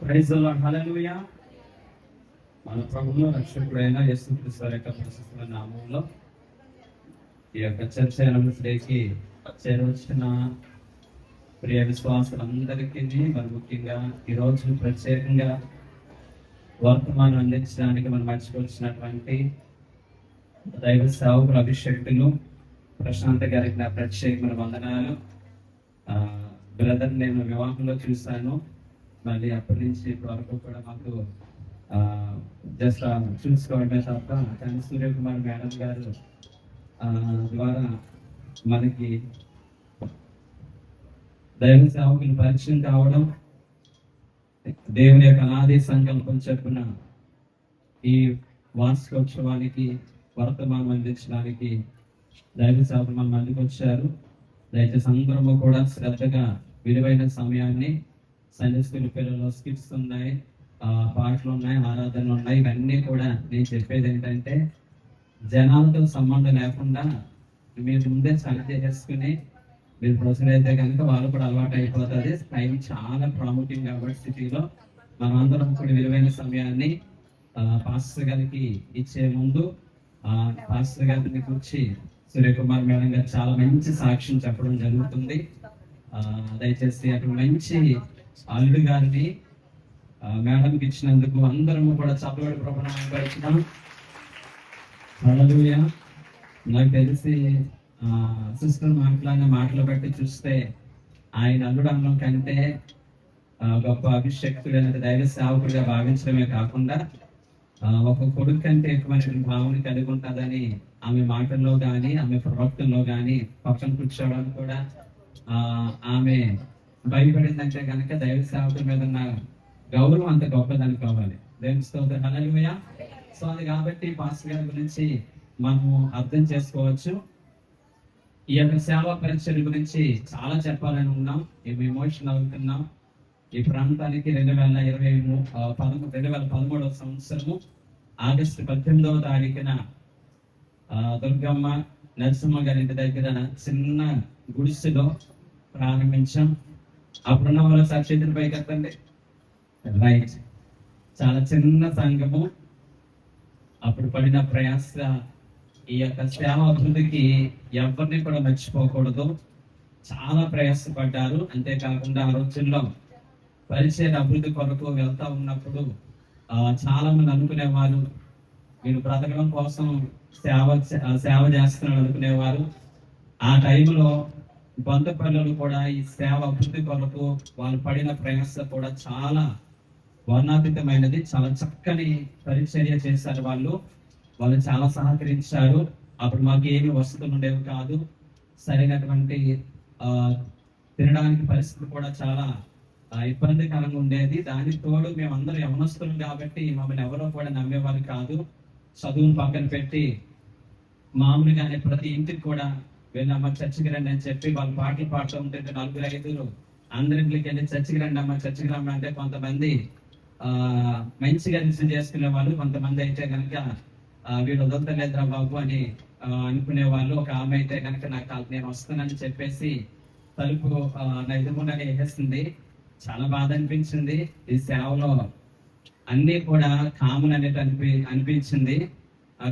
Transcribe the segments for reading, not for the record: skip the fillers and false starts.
Praise the lord, హల్లెలూయా. మన ప్రభువును రక్షకుడైన యేసుక్రీస్తు వారి యొక్క పరిశుద్ధ నామములో ఈ యొక్క చర్చ డేకి చేరవచ్చిన ప్రియ విశ్వాసులందరికీ, మరి ముఖ్యంగా ఈరోజు ప్రత్యేకంగా వర్తమానం అందించడానికి మనం మర్చిపోవచ్చినటువంటి దైవ సేవకుల అభిషేక్తులు ప్రశాంత్ గారికి నా ప్రత్యేకమైన వందనాలు. బ్రదర్ నేను వివాహంలో చూశాను, మళ్ళీ అప్పటి నుంచి ఇప్పటి వరకు కూడా మాకు జస్ట్ చూసుకోవడమే తప్ప, కానీ సూర్యకుమార్ మేడం గారు ద్వారా మనకి దైవ సేవకులు పరిచయం కావడం, దేవుని యొక్క అనాది సంకల్పం చెప్పున ఈ వార్షికోత్సవానికి వర్తమానం అందించడానికి దైవ సేవకులు మన మందికి వచ్చారు. దయచేసి అందరము కూడా శ్రద్ధగా విలువైన సమయాన్ని, సండే స్కూల్ పిల్లలు స్కిట్స్ ఉన్నాయి, పాటలు ఉన్నాయి, ఆరాధనలు ఉన్నాయి, ఇవన్నీ కూడా నేను చెప్పేది ఏంటంటే జనాలతో సంబంధం లేకుండా మీరు ముందే సెలెక్ట్ చేసుకుని మీరు ప్రొసీడ్ అయితే కనుక వాళ్ళు కూడా అలవాటు అయిపోతుంది. టైం చాలా ప్రాముఖ్యం కాబట్టి సిటీలో మనం అందరం కూడా విలువైన సమయాన్ని పాస్టర్ గారికి ఇచ్చే ముందు పాస్టర్ గారిని కూర్చి సూర్యకుమార్ మేడం గారు చాలా మంచి సాక్ష్యం చెప్పడం జరుగుతుంది. దయచేసి అటు మంచి అల్లుడు గారిని మేడంకి ఇచ్చినందుకు అందరము కూడా చప్పటి ప్రభుత్వం. హల్లెలూయా. నాకు తెలిసి సిస్టర్ మాట్లాడిన మాటలు బట్టి చూస్తే ఆయన అల్లుడు అన్నం కంటే గొప్ప అభిషేక్తుడు అనేది దైవ సేవకుడిగా భావించడమే కాకుండా ఒక కొడుకు కంటే ఎక్కువ భావన కలిగి ఉంటుందని ఆమె మాటల్లో కానీ ఆమె ప్రవర్తనలో కానీ పక్కన కూర్చోవడానికి కూడా ఆమె భయపడిందంటే కనుక దైవ సేవకుల మీద ఉన్న గౌరవం అంత గొప్పదని కావాలి. దేవుని స్తోత్రం, హల్లెలూయా. సో అది కాబట్టి పాస్టర్ గారి గురించి మనము అర్థం చేసుకోవచ్చు. ఈ యొక్క సేవా పరిచయం గురించి చాలా చెప్పాలని ఉన్నాం. మేము ఎమోషనల్ అవుతున్నాం. ఈ ప్రాంతానికి 2013 సంవత్సరము ఆగస్టు 18వ తారీఖున దుర్గమ్మ నరసింహ గారి ఇంటి దగ్గర చిన్న గుడిసెలో ప్రారంభించాం. అప్పుడున్న వాళ్ళ సాక్షితుల పైకి ఎత్తండి. రైట్, చాలా చిన్న సంఘము. అప్పుడు పడిన ప్రయాస, ఈ యొక్క సేవ అభివృద్ధికి ఎవరిని కూడా మర్చిపోకూడదు. చాలా ప్రయాసపడ్డారు. అంతేకాకుండా ఆ రోజుల్లో పరిచయ అభివృద్ధి కొరకు వెళ్తా ఉన్నప్పుడు చాలా మంది అనుకునేవారు, వీళ్ళు బ్రతకడం కోసం సేవ చేస్తున్నారు అనుకునేవారు. ఆ టైంలో బంధుపల్లులు కూడా ఈ సేవ అభివృద్ధి కొరకు వాళ్ళు పడిన ప్రయాస కూడా చాలా వర్ణాతీతమైనది. చాలా చక్కని పరిచర్య చేశారు వాళ్ళు చాలా సహకరించారు. అప్పుడు మాకు ఏమి వసతులు ఉండేవి కాదు, సరైనటువంటి తినడానికి పరిస్థితి కూడా చాలా ఇబ్బందికరంగా ఉండేది. దానికి తోడు మేమందరం యవనస్తులు కాబట్టి మమ్మల్ని ఎవరో కూడా నమ్మేవారు కాదు. చదువును పక్కన పెట్టి మామూలుగానే ప్రతి ఇంటికి కూడా వెళ్ళమ్మా చర్చికి రండి అని చెప్పి వాళ్ళు పాటలు పాడుతూ ఉంటే 4-5 అందరింటికి వెళ్ళి చర్చికి రండి అమ్మ, చర్చికి రమ్మ అంటే కొంతమంది మంచిగా రిసీవ్ చేసుకునే వాళ్ళు, కొంతమంది అయితే కనుక వీళ్ళు వదలలేదురా బాబు అని అనుకునే వాళ్ళు. ఒక ఆమె అయితే కనుక నేను వస్తానని చెప్పేసి తలుపు నా ఎదురుగుండానే వేసేస్తుంది. చాలా బాధ అనిపించింది. ఈ సేవలో అన్ని కూడా కామన్ అనేది అనిపించింది.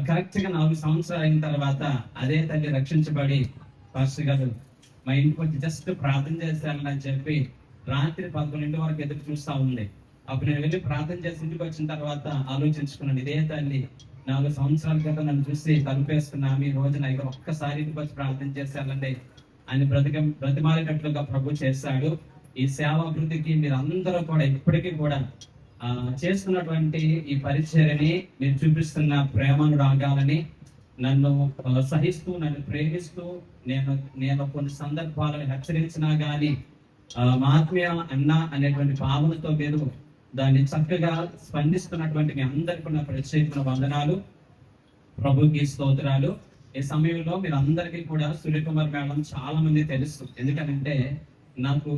కరెక్ట్ గా 4 సంవత్సరాలు అయిన తర్వాత అదే తల్లి రక్షించబడి పాస్టర్ గారు మా ఇంటికి వచ్చి జస్ట్ ప్రార్థన చేశారని చెప్పి రాత్రి 11 వరకు ఎదురు చూస్తా ఉంది. అప్పుడు నేను వెళ్ళి ప్రార్థన చేసి ఇంటికి వచ్చిన తర్వాత ఆలోచించుకున్నాను, ఇదే తల్లి 4 సంవత్సరాల క్రితం నన్ను చూసి తలుపేసుకున్నాము, ఈ రోజున ఇక ఒక్కసారి ఇంటికి వచ్చి ప్రార్థన చేశారండి అని బ్రతిమాలేటట్లుగా ప్రభు చేశాడు. ఈ సేవ అభివృద్ధికి మీరు అందరూ కూడా ఇప్పటికీ కూడా చేస్తున్నటువంటి ఈ పరిచర్యని, మీరు చూపిస్తున్న ప్రేమను రాగాలని, నన్ను సహిస్తూ నన్ను ప్రేమిస్తూ నేను కొన్ని సందర్భాలను హెచ్చరించినా గానీ మా ఆత్మీయ అన్న అనేటువంటి భావనతో మీరు దాన్ని చక్కగా స్పందిస్తున్నటువంటి మీ అందరికీ ఉన్న ప్రత్యేకమైన వందనాలు, ప్రభుకి స్తోత్రాలు. ఈ సమయంలో మీరు అందరికీ కూడా సూర్యకుమార్ మేడం చాలా మంది తెలుసు. ఎందుకంటే నాకు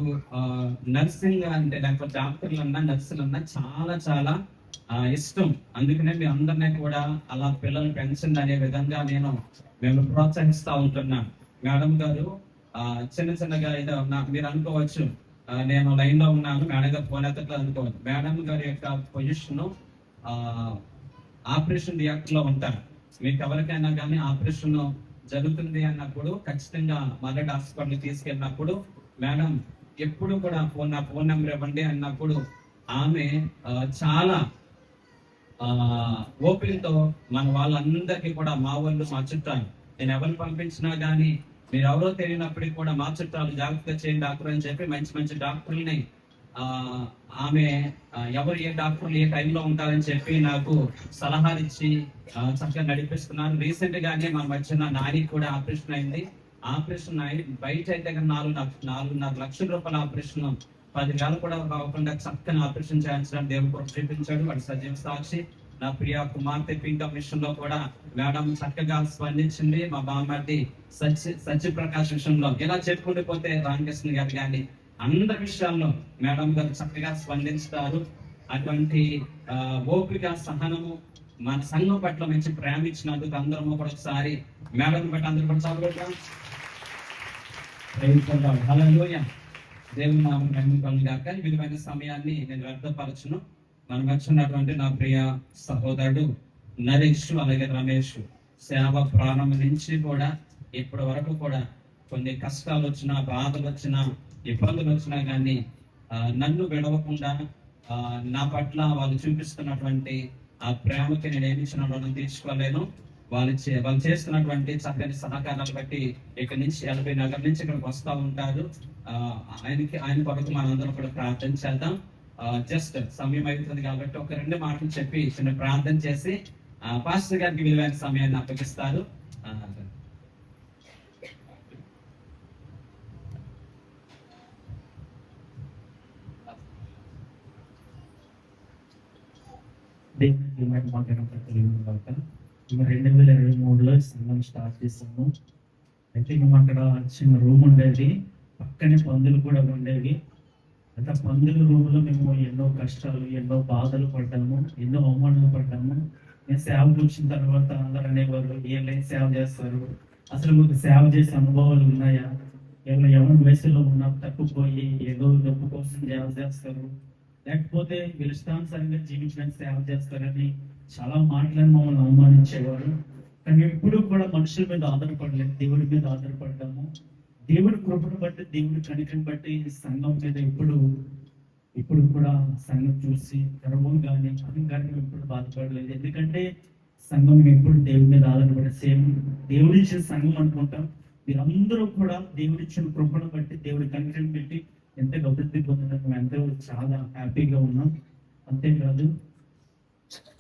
నర్సింగ్ అంటే లేకపోతే డాక్టర్లన్నా నర్సులన్నా చాలా చాలా ఇష్టం. అందుకనే మీ అందరినీ కూడా అలా పిల్లలు పెంచండి అనే విధంగా మేము ప్రోత్సహిస్తూ ఉంటున్నాం. మేడం గారు చిన్నగా ఏదో మీరు అనుకోవచ్చు నేను లైన్ లో ఉన్నాను, మేడం గారు ఫోన్ ఎత్తట్లేదు అనుకోవద్దు. మేడం గారి యొక్క పొజిషన్ ఆపరేషన్ థియేటర్ లో ఉంటారు. మీకు ఎవరికైనా కానీ ఆపరేషన్ జరుగుతుంది అన్నప్పుడు ఖచ్చితంగా మరణ హాస్పిటల్ తీసుకెళ్ళినప్పుడు మేడం ఎప్పుడు కూడా నా ఫోన్ నెంబర్ ఇవ్వండి అన్నప్పుడు ఆమె చాలా ఓపికతో మన వాళ్ళందరికీ కూడా, మా వాళ్ళు, మా చుట్టాలు, నేను ఎవరిని పంపించినా కానీ మీరు ఎవరో తెలియనప్పటికీ కూడా మా చుట్టాలు జాగ్రత్తగా చేయండి డాక్టర్ అని చెప్పి మంచి మంచి డాక్టర్ని ఆమె ఎవరు ఏ డాక్టర్లు ఏ టైంలో ఉంటారని చెప్పి నాకు సలహాలు ఇచ్చి చక్కగా నడిపిస్తున్నారు. రీసెంట్ గానే మన మధ్యన నానికి కూడా ఆపరేషన్ అయింది. ఆపరేషన్ అయి బయట అయితే 4.5 లక్షల రూపాయల ఆపరేషన్, 10,000 కూడా కాకుండా చక్కని ఆపరేషన్ చేయించడానికి దేవుడు చూపించాడు. వాడు సజీవ సాక్షి. నా ప్రియ కుమార్తె పింక మిషన్ లో కూడా మేడం చక్కగా స్పందించింది. మా బామ్మర్ది సత్యప్రకాష్ విషయంలో ఇలా చెప్పుకుంటూ పోతే రామకృష్ణ గారు కానీ అందరి విషయాల్లో మేడం గారు చక్కగా స్పందిస్తారు. అటువంటి ఓపిక, సహనము మన సంఘం పట్ల మంచి ప్రేమ ఇచ్చినందుకు అందరము కూడా ఒకసారి మేడం బట్టి అందరూ కూడా చదువుకుంటాం. హల్లెలూయా. దేవుని నామం మహిమపడును గాక. విలువైన సమయాన్ని నేను వ్యర్థపరచును. మనం వచ్చినటువంటి నా ప్రియ సహోదరుడు నరేష్ అలాగే రమేష్ సేవ ప్రారంభం నుంచి కూడా ఇప్పటి వరకు కూడా కొన్ని కష్టాలు వచ్చినా, బాధలు వచ్చినా, ఇబ్బందులు వచ్చినా కానీ నన్ను విడవకుండా నా పట్ల వాళ్ళు చూపిస్తున్నటువంటి ఆ ప్రేమకి నేను ఏమి ఇచ్చిన రుణం తీర్చుకోలేను. వాళ్ళు చేస్తున్నటువంటి చక్కని సహకారాలు బట్టి ఇక్కడ నుంచి 80 నగర్ నుంచి ఇక్కడికి వస్తూ ఉంటారు. ఆయన కొరకు మనందరం కూడా ప్రార్థన చేద్దాం. జస్ట్ సమయం అవుతుంది కాబట్టి ఒక 2 మాటలు చెప్పి చిన్న ప్రార్థన చేసి పాస్టర్ గారికి విలువైన సమయాన్ని అప్పగిస్తారు. దేవుని మాట్లాడడం 2023లో సంఘం స్టార్ట్ చేసాము. అయితే మేము అక్కడ చిన్న రూమ్ ఉండేది, పక్కనే పందులు కూడా ఉండేవి. అంటే పందుల రూమ్లో మేము ఎన్నో కష్టాలు, ఎన్నో బాధలు పడ్డాము, ఎన్నో అవమానాలు పడ్డాము. నేను సేవకు వచ్చిన తర్వాత అందరూ అనేవారు, ఏం సేవ చేస్తారు, అసలు మీకు సేవ చేసే అనుభవాలు ఉన్నాయా, ఎవరి వయసులో ఉన్నా తప్పుపోయి ఏదో డబ్బు కోసం సేవ చేస్తారు, లేకపోతే విలుష్టానుసారంగా జీవించడానికి సేవ చేస్తారని చాలా మాటలను మమ్మల్ని అవమానించేవారు. కానీ ఎప్పుడు కూడా మనుషుల మీద ఆధారపడలేదు, దేవుడి మీద ఆధారపడ్డాము. దేవుడి కృపను బట్టి, దేవుడి కనికను బట్టి సంఘం మీద ఇప్పుడు కూడా సంఘం చూసి గర్వం కానీ అహంకారం ఎప్పుడు బాధపడలేదు. ఎందుకంటే సంఘం ఎప్పుడు దేవుడి మీద ఆధారపడే సేమ్ దేవుడిచ్చిన సంఘం అనుకుంటాం. మీరందరూ కూడా దేవుడిచ్చిన కృపను బట్టి, దేవుడి కనికను బట్టి ఎంత అభివృద్ధి పొందడం మేము ఎంతో చాలా హ్యాపీగా ఉన్నాం. అంతేకాదు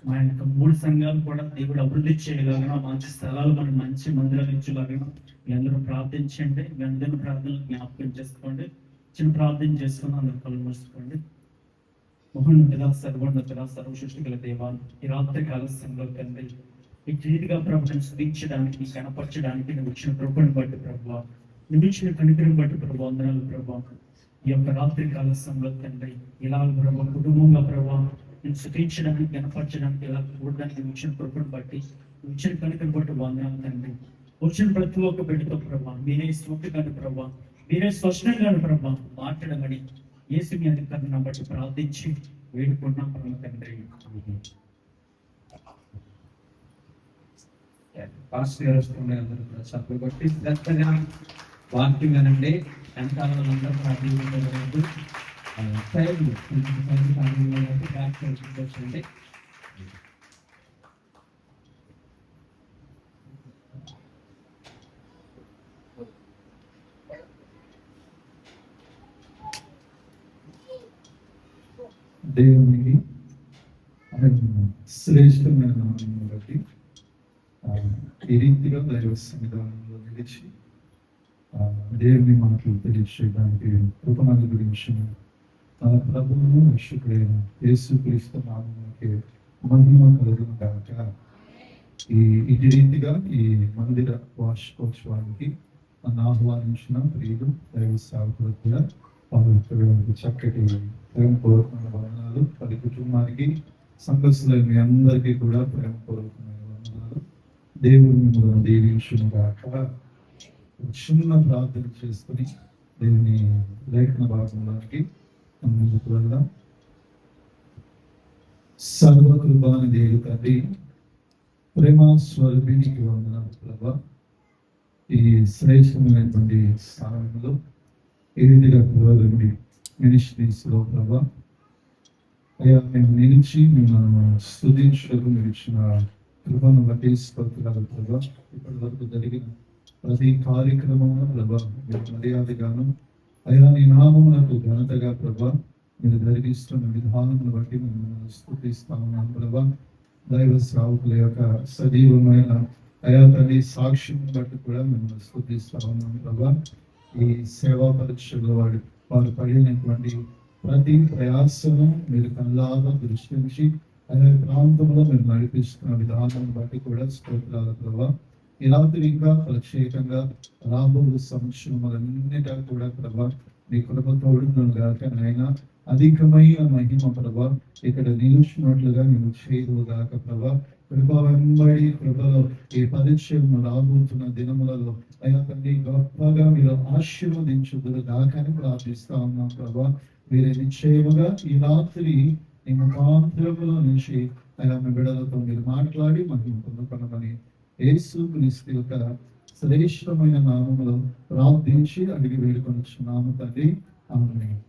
మా యొక్క 3 సంఘాలు కూడా దేవుడు అభివృద్ధి చేయగలగా, మంచి స్థలాలు మనకు మంచి మందిరాలు ఇచ్చేలాగా మీ అందరూ ప్రార్థించండి. మీ అందరూ ప్రార్థనలు జ్ఞాపకం చేసుకోండి. చిన్న ప్రార్థన చేసుకుని అందరూ కళ్ళు మూసుకోండి. మహోన్నతుడా, సర్వోన్నతుడా, సర్వసృష్టి గల దేవా, ఈ రాత్రి కాల సమయంలో తండ్రి ఈ రీతిగా ప్రభుత్వం స్థుతించడానికి, కనపరచడానికి నువ్వు ఇచ్చిన కృపను బట్టి ప్రభువా, నువ్వు ఇచ్చిన కనికరం బట్టి ప్రభు వందనాలు ప్రభా. ఈ యొక్క రాత్రి కాల సమయంలో తండ్రి ఇలా ప్రభు కుటుంబంగా ప్రభావ నేను స్థుతించడానికి, కనపరచడానికి, ఇలా చూడడానికి నువ్వు ఇచ్చిన కృపను బట్టి, నువ్వు ఇచ్చిన కనికను బట్టి వందనాలు తండ్రి. వచ్చిన ప్రతి ఒక్క బిడ్డతో ప్రభా మీరే స్వచ్ఛంగాను ప్రభా, మీరే స్పష్టంగాను ప్రభా మాట్లాడమని యేసు మీ అధికారులను బట్టి ప్రార్థించి వేడుకున్నాం ప్రభు తండ్రి. పాస్టర్ గారు వస్తుండే అందరూ కూడా చప్పట్లు కొట్టి శ్రద్ధగా వాక్యం వినండి. వెనకాల అందరూ ప్రార్థించండి. దేవునికి శ్రేష్టమైన నామమును బట్టి ఈ రీతిగా దైవ సన్నిధానంలో నిలిచి దేవుని మాటలు తెలియచేయడానికి కృపణాల గురించి తన ప్రభువును రక్షకుడైన యేసుక్రీస్తు నామమునకి మహిమ కలుగును గాక. ఈ రీతిగా ఈ మందిర వార్షికోత్సవానికి నన్ను ఆహ్వానించిన ప్రియులు దైవ సేవకులకు కూడా పవిత్రులకు చక్కటి ప్రేమపూర్వకమైన వందనాలు. ప్రతి కుటుంబానికి, సంఘస్థుల మీ అందరికీ కూడా ప్రేమపూర్వకమైన వందనాలు. దేవుడు మిమ్మల్ని దీవించును గాక. చిన్న ప్రార్థన చేసుకుని దేవుని లేఖన భాగంలోకి మనం ముందుకు వెళ్దాం. సర్వకృపాని దేవుని తండ్రి, ప్రేమ స్వరూపిణికి వందనాలు ప్రభా. ఈ శ్రేష్టమైనటువంటి స్థానంలో ఈ రీతిగా ప్రభావండి మినిస్ట్రీస్ లో ప్రభా అయ్యా మేము నిలిచి మేము స్తుతించడానికి మీరు ఇచ్చిన కృపను బట్టి స్తోత్రాలు ప్రభా. ఇప్పటి వరకు జరిగిన ప్రతి కార్యక్రమంలో ప్రభా మీరు మర్యాదగాను అయ్యా నీ నామమునకు ఘనతగా ప్రభా మీరు జరిగిస్తున్న విధానమును బట్టి మేము స్తుతిస్తా ఉన్నాం ప్రభా. దైవ శ్రావకుల యొక్క సజీవమైన అయా తల్లి సాక్ష్యం బట్టి కూడా మేము స్తుతిస్తా ఉన్నాం ప్రభా. ఈ సేవా పరీక్షలో వారు పడినటువంటి ప్రతి ప్రయాసము మీరు కళ్ళాగా దృష్టించి అనే ప్రాంతంలో మీరు నడిపిస్తున్న విధానం బట్టి కూడా స్తోత్రాలు ప్రభా. ఈ రాత్రి ఇంకా ప్రత్యేకంగా రాబో సంవత్సరములన్నిటా కూడా ప్రభా మీ కృప తోడును గాక నాయన. అధికమైన మహిమ ప్రభా ఇక్కడ నిలిచినట్లుగా మేము చేయదు గాక ప్రభా. కృప వెంబడి కృపలో ఈ పరిచయం రాబోతున్న దినములలో అయ్యా తండ్రి గొప్పగా మీరు ఆశీర్వదించుదురు గాకని ప్రార్థిస్తా ఉన్నాం ప్రభా. మీరు నిశ్చయముగా ఈ రాత్రి ఈ ముఖాంతరములో నుంచి అయ్యా మీ బిడ్డలతో మీరు మాట్లాడి మహిమ పొందుకొనమని యేసు క్రీస్తు యొక్క శ్రేష్టమైన నామములో ప్రార్థించి అడిగి వేడుకొనుచున్నాము తండ్రి, ఆమేన్.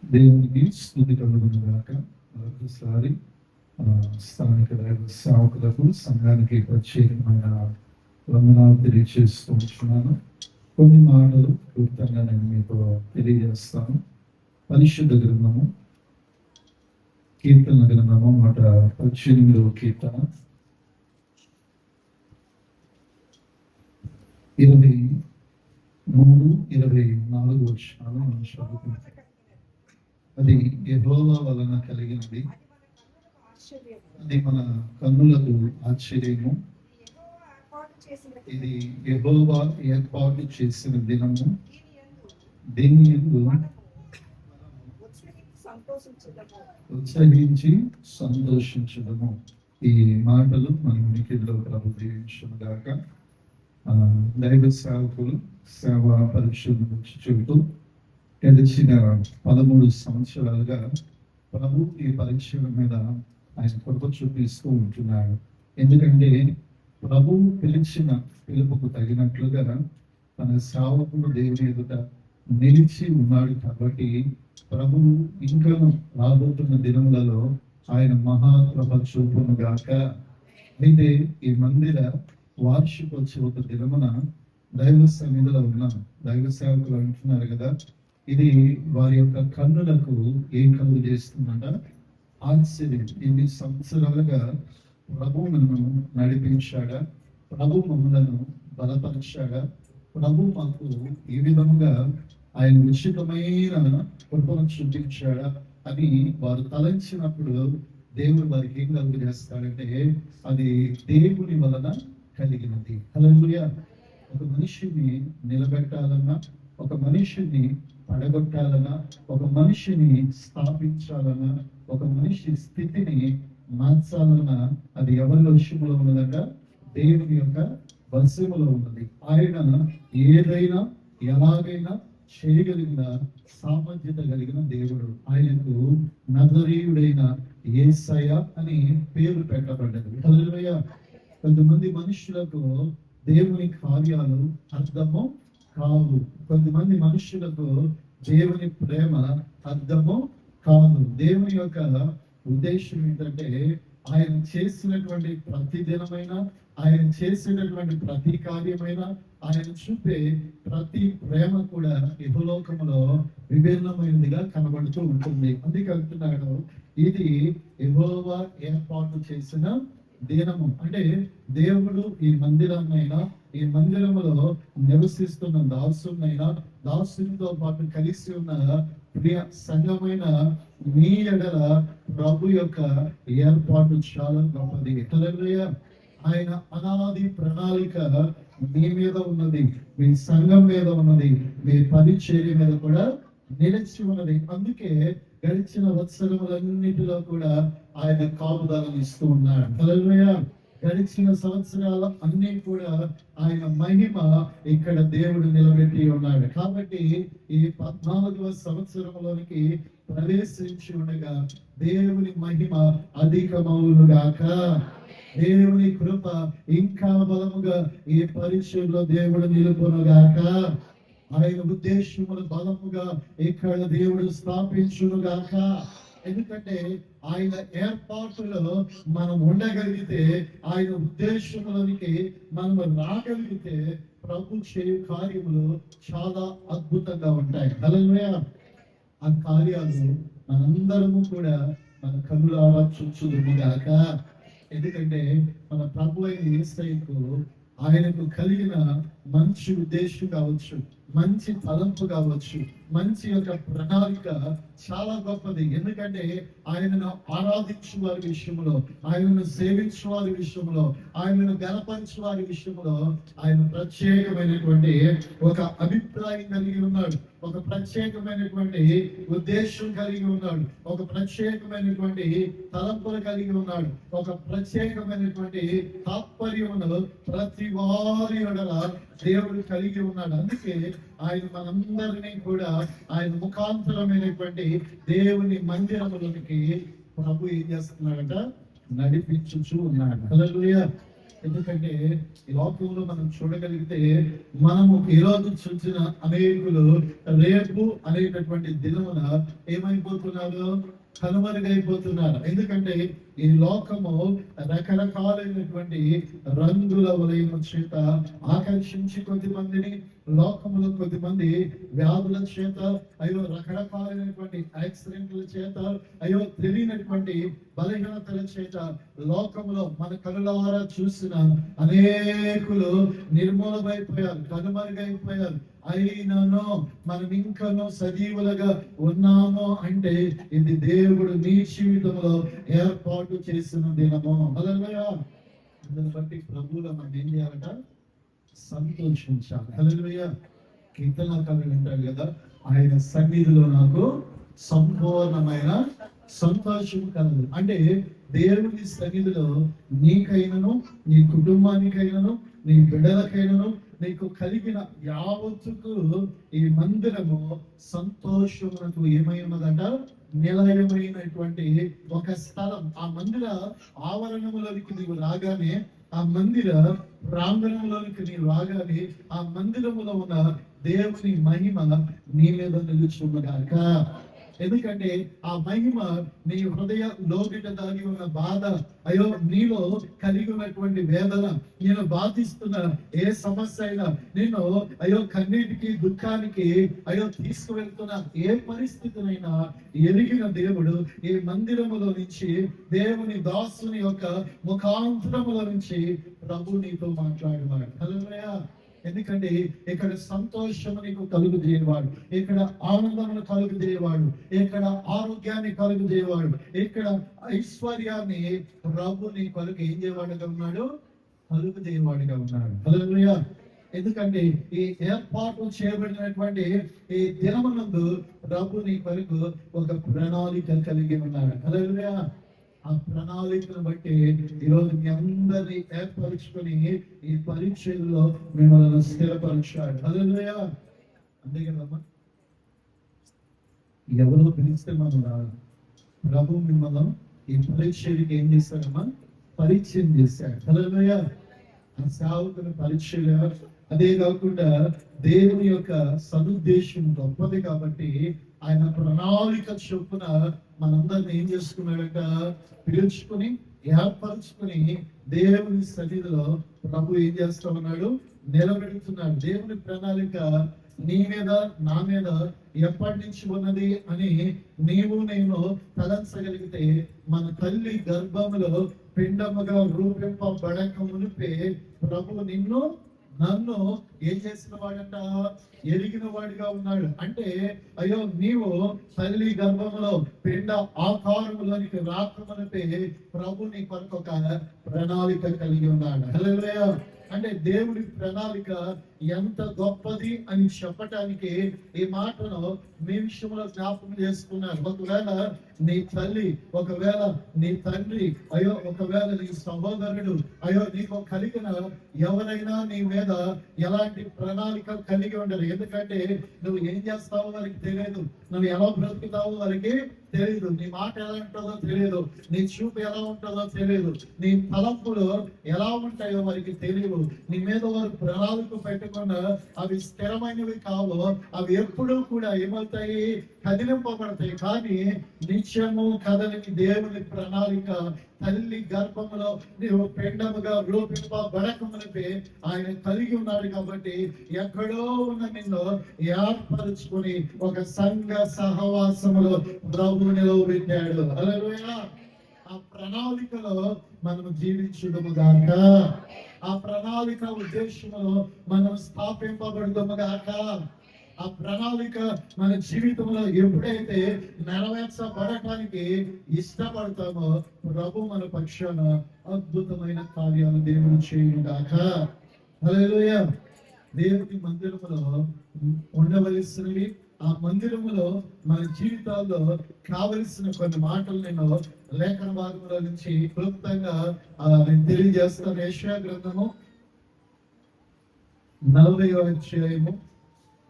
దేవునికి స్తుతి కలుగును గాక. మరొకసారి స్థానిక దైవ సేవకులకు సంఘానికి ప్రత్యేకమైన వందనాలు తెలియజేస్తూ ఉంటున్నాను. కొన్ని మాటలు క్లుప్తంగా నేను మీతో తెలియజేస్తాను. పరిశుద్ధ గ్రంథము కీర్తన గ్రంథము 118వ కీర్తన 23-24 వచనాలు మనం చదువుకుంటాం. అది యెహోవా వలన కలిగినది, అది మన కన్నులకు ఆశ్చర్యము. ఇది యెహోవా ఏర్పాటు చేసిన దినము, దీని యందు ఉత్సహించి సంతోషించడము. ఈ మాటలు మన ఉనికిలో ప్రభు దీవించును గాక. దైవ సేవకులు సేవా పరీక్షల గురించి చెబుతూ గడిచిన 13 సంవత్సరాలుగా ప్రభు ఈ పరీక్షల మీద ఆయన కృప చూపిస్తూ ఉంటున్నాడు. ఎందుకంటే ప్రభు పిలిచిన పిలుపుకు తగినట్లుగా తన సేవకుడు దేవుని ఎదుట నిలిచి ఉన్నాడు కాబట్టి ప్రభు ఇంకా రాబోతున్న దినములలో ఆయన మహాకృప చూపును గాక. అయితే ఈ మందిర వార్షికోత్సవ దినమున దైవ సన్నిధిలో ఉన్నాం. దైవ సేవకులు అంటున్నారు కదా, ఇది వారి యొక్క కన్నులకు ఏం కలుగు చేస్తుందంట? ఆశ్చర్యం. ఇన్ని సంవత్సరాలుగా ప్రభు నన్ను నడిపించాడా, ప్రభు మమ్మలను బలపరిచాడా, ప్రభు మాకు ఈ విధముగా ఆయన ఉచితమైన కృపను చూపించాడా అని వారు తలంచినప్పుడు దేవుడు వారికి ఏం కలుగు చేస్తాడంటే అది దేవుని వలన కలిగినది. హల్లెలూయా. ఒక మనిషిని నిలబెట్టాలన్నా, ఒక మనిషిని పడగొట్టాలన్నా, ఒక మనిషిని స్థాపించాలన్నా, ఒక మనిషి స్థితిని మార్చాలన్నా అది ఎవరి వశములో ఉన్నదంట? దేవుని యొక్క వశములో ఉన్నది. ఆయన ఏదైనా ఎలాగైనా చేయగలిగిన సామర్థ్యత కలిగిన దేవుడు. ఆయనకు నజరీయుడైన యేసయ్య అని పేరు పెట్టబడ్డది. హల్లెలూయా. కొంతమంది మనుషులకు దేవుని కార్యాలు అర్థము కాదు. కొంతమంది మనుషులకు దేవుని ప్రేమ అర్థము కాదు. దేవుని యొక్క ఉద్దేశం ఏంటంటే ఆయన చేసినటువంటి ప్రతి దినమైన, ఆయన చేసినటువంటి ప్రతి కార్యమైన, ఆయన చూపే ప్రతి ప్రేమ కూడా ఇహలోకములో విభిన్నమైనదిగా కనబడుతూ ఉంటుంది. అందుకే అంటున్నాడు, ఇది యెహోవా ఏర్పాటు చేసిన దినము. అంటే దేవుడు ఈ మందిరాన్నైనా, ఈ మందిరములో నివసిస్తున్న దాసునైనా, దాసునితో పాటు కలిసి ఉన్న ప్రియ సంఘమైన మీ ఎడల ప్రభు యొక్క ఏర్పాటు చాలా గొప్పది. హల్లెలూయా. ఆయన అనాది ప్రణాళిక మీ మీద ఉన్నది, మీ సంఘం మీద ఉన్నది, మీ పరిచర్య మీద కూడా నిలిచి ఉన్నది. అందుకే గడిచిన వత్సరములన్నిటిలో కూడా ఆయన కాపుదలను ఇస్తూ ఉన్నాడు. హల్లెలూయా. గడిచిన సంవత్సరాల అన్ని కూడా ఆయన మహిమ ఇక్కడ దేవుడు నిలబెట్టి ఉన్నాడు. కాబట్టి ఈ 14వ సంవత్సరంలోనికి ప్రవేశించి ఉండగా దేవుని మహిమ అధికమవునుగాక. దేవుని కృప ఇంకా బలముగా ఈ పరీక్షలో దేవుడు నిలుపునుగాక. ఆయన ఉద్దేశములు బలముగా ఇక్కడ దేవుడు స్థాపించునుగాక. ఎందుకంటే ఆయన ఏర్పాటులో మనం ఉండగలిగితే, ఆయన ఉద్దేశంలోనికి మనం రాగలిగితే ప్రభు చేయు కార్యములు చాలా అద్భుతంగా ఉంటాయి. హల్లెలూయా. ఆ కార్యాలు మనందరము కూడా మన కనులారా చూచుదుముగాక. ఎందుకంటే మన ప్రభు అయిన యేసయ్యకు ఆయనకు కలిగిన మంచి ఉద్దేశం కావచ్చు, మంచి తలంపు కావచ్చు, మంచి యొక్క ప్రణాళిక చాలా గొప్పది. ఎందుకంటే ఆయనను ఆరాధించు వారి విషయంలో, ఆయనను సేవించు వారి విషయంలో, ఆయనను గణపరచు వారి విషయంలో ఆయన ప్రత్యేకమైనటువంటి ఒక అభిప్రాయం కలిగి ఉన్నాడు, ఒక ప్రత్యేకమైనటువంటి ఉద్దేశం కలిగి ఉన్నాడు, ఒక ప్రత్యేకమైనటువంటి తలంపులు కలిగి ఉన్నాడు, ఒక ప్రత్యేకమైనటువంటి తాత్పర్యమును ప్రతి వారి ఎడల దేవుడు కలిగి ఉన్నాడు. అందుకే ఆయన మనందరినీ కూడా ఆయన ముఖాంతరమైనటువంటి దేవుని మందిరములోనికి ప్రభు ఏం చేస్తున్నాడట, నడిపించుచు ఉన్నాడు. హల్లెలూయా. ఎందుకంటే ఈ లోకంలో మనం చూడగలిగితే మనము ఈరోజు చూసిన అనేకులు రేపు అనేటటువంటి దినమున ఏమైపోతున్నారు, కనుమరుగైపోతున్నారు. ఎందుకంటే ఈ లోకము రకరకాలైనటువంటి రంగుల వలయం చేత ఆకర్షించి కొద్దిమందిని, లోకములో కొద్దిమంది వ్యాధుల చేత, అయ్యో రకరకాలైనటువంటి యాక్సిడెంట్ల చేత, అయ్యో తెలియనటువంటి బలహీనతల చేత లోకములో మన కనులారా చూసిన అనేకులు నిర్మూలమైపోయారు, కనుమరుగైపోయారు. అయినను మనం ఇంకనూ సజీవులుగా ఉన్నాము అంటే ఇది దేవుడు నీ జీవితంలో ఏర్పాటు చేసిన దినము. హల్లెలూయా. అందుని బట్టి ప్రభువులో మనం ఏం చేయాలట, సంతోషించాలి. హల్లెలూయా. కీర్తనకారుడు అంటాడు కదా, ఆయన సన్నిధిలో నాకు సంపూర్ణమైన సంతోషం కలదు. అంటే దేవుని సన్నిధిలో నీకైనను, నీ కుటుంబానికైనను, నీ బిడ్డలకైనను, నీకు కలిగిన యావత్తుకు ఈ మందిరము సంతోషమునకు ఏమై ఉన్నదంట, నిలయమైనటువంటి ఒక స్థలం. ఆ మందిర ఆవరణములోనికి నీవు రాగానే, ఆ మందిర ప్రాంగణంలోనికి నీవు రాగానే, ఆ మందిరములో ఉన్న దేవుని మహిమ నీ మీద నిలుచున్నగాక. ఎందుకంటే ఆ మహిమ నీ హృదయ లోగిట దాగి ఉన్న బాధ, అయ్యో నీలో కలిగి ఉన్నటువంటి వేదన, నేను బాధిస్తున్న ఏ సమస్య అయినా, నేను అయ్యో కన్నీటికి దుఃఖానికి అయ్యో తీసుకువెళ్తున్న ఏ పరిస్థితినైనా ఎరిగిన దేవుడు ఈ మందిరములో నుంచి, దేవుని దాసుని యొక్క ముఖాంతరములో నుంచి ప్రభు నీతో మాట్లాడేవాడు. హల్లెలూయా. ఎందుకంటే ఇక్కడ సంతోషము నీకు కలుగు చేయవాడు, ఇక్కడ ఆనందమును కలుగు చేయవాడు, ఇక్కడ ఆరోగ్యాన్ని కలుగు చేయవాడు, ఇక్కడ ఐశ్వర్యాన్ని ప్రభు నీ కొరకు ఏం చేయవాడుగా ఉన్నాడు, కలుగు చేయవాడుగా ఉన్నాడు. హల్లెలూయా. ఎందుకంటే ఈ ఏర్పాటు చేయబడినటువంటి ఈ దినమునందు ప్రభు నీ కొరకు ఒక ప్రణాళిక కలిగి ఉన్నాడు. హల్లెలూయా. ఆ ప్రణాళికను బట్టి ఈరోజు మీ అందరినీ ఏర్పరుచుకొని ఈ పరీక్షల్లో మిమ్మల్ని స్థిరపరిచాడు. హల్లెలూయా. అంతే కదమ్మా. ఎవరో పిలిస్తే మనం రాదు. ప్రభు మిమ్మల్ని ఈ పరీక్షలకి ఏం చేశాడమ్మా, పరిచయం చేశాడు. హల్లెలూయా. ఆ సేవకుని పరీక్షలు, అదే కాకుండా దేవుని యొక్క సదుద్దేశం గొప్పది కాబట్టి ఆయన ప్రణాళిక చొప్పున మనందరిని ఏం చేసుకున్నాడంట, పిలుచుకుని ఏర్పరచుకుని దేవుని సన్నిధిలో ప్రభు ఏం చేస్తా ఉన్నాడు, నిలబెడుతున్నాడు. దేవుని ప్రణాళిక నీ మీద నా మీద ఎప్పటి నుంచి ఉన్నది అని నీవు నేను తలంచగలిగితే, మన తల్లి గర్భములో పిండముగా రూపింపబడక మునిపే ప్రభు నిన్ను నన్ను ఏం చేసిన వాడంట, ఎరిగిన వాడిగా ఉన్నాడు. అంటే అయ్యో నీవు తల్లి గర్భంలో పిండ ఆకారములోనికి రాకమునిపే ప్రభు నీ కొరకు ఒక ప్రణాళిక కలిగి ఉన్నాడు. హల్లెలూయా. అంటే దేవుడి ప్రణాళిక ఎంత గొప్పది అని చెప్పటానికి ఈ మాటను మీ విషయంలో జ్ఞాపకం చేసుకున్నారు. ఒకవేళ నీ తల్లి, ఒకవేళ నీ తండ్రి, అయ్యో ఒకవేళ నీ సహోదరుడు, అయ్యో నీకు కలిగిన ఎవరైనా నీ మీద ఎలాంటి ప్రణాళిక కలిగి ఉండరు. ఎందుకంటే నువ్వు ఏం చేస్తావో వారికి తెలియదు, నువ్వు ఎలా బ్రతుకుతావో వారికి తెలియదు, నీ మాట ఎలా ఉంటుందో తెలియదు, నీ చూపు ఎలా ఉంటుందో తెలియదు, నీ తలంపులు ఎలా ఉంటాయో వారికి తెలియదు. నీ మీద వారు ప్రణాళిక పెట్టుకున్న అవి స్థిరమైనవి కావు, అవి ఎప్పుడూ కూడా ఏమవుతాయి, కదిలింపబడతాయి. కానీ నిత్యము కదలికి దేవుని ప్రణాళిక తల్లి గర్భములో నీవు పిండముగా రూపింపబడకమునిపే ఆయన కలిగి ఉన్నాడు. కాబట్టి ఎక్కడో ఉన్న నిన్ను ఏర్పరుచుకుని ఒక సంఘ సహవాసములో ప్రభు నిలవబెట్టాడు. హల్లెలూయా. ఆ ప్రణాళికలో మనం జీవించుదము గాక, ఆ ప్రణాళిక ఉద్దేశములో మనం స్థాపింపబడదము గాక. ఆ ప్రణాళిక మన జీవితంలో ఎప్పుడైతే నెరవేర్చబడటానికి ఇష్టపడతామో ప్రభు మన పక్షాన అద్భుతమైన కార్యాలు దేవుడు చేయుగాక. హల్లెలూయా. దేవుని మందిరములో ఉండవలసినవి, ఆ మందిరములో మన జీవితాల్లో కావలసిన కొన్ని మాటలు నేను లేఖన భాగంలో నుంచి క్లుప్తంగా నేను తెలియజేస్తాను. యెషయా గ్రంథము 40వ అధ్యాయము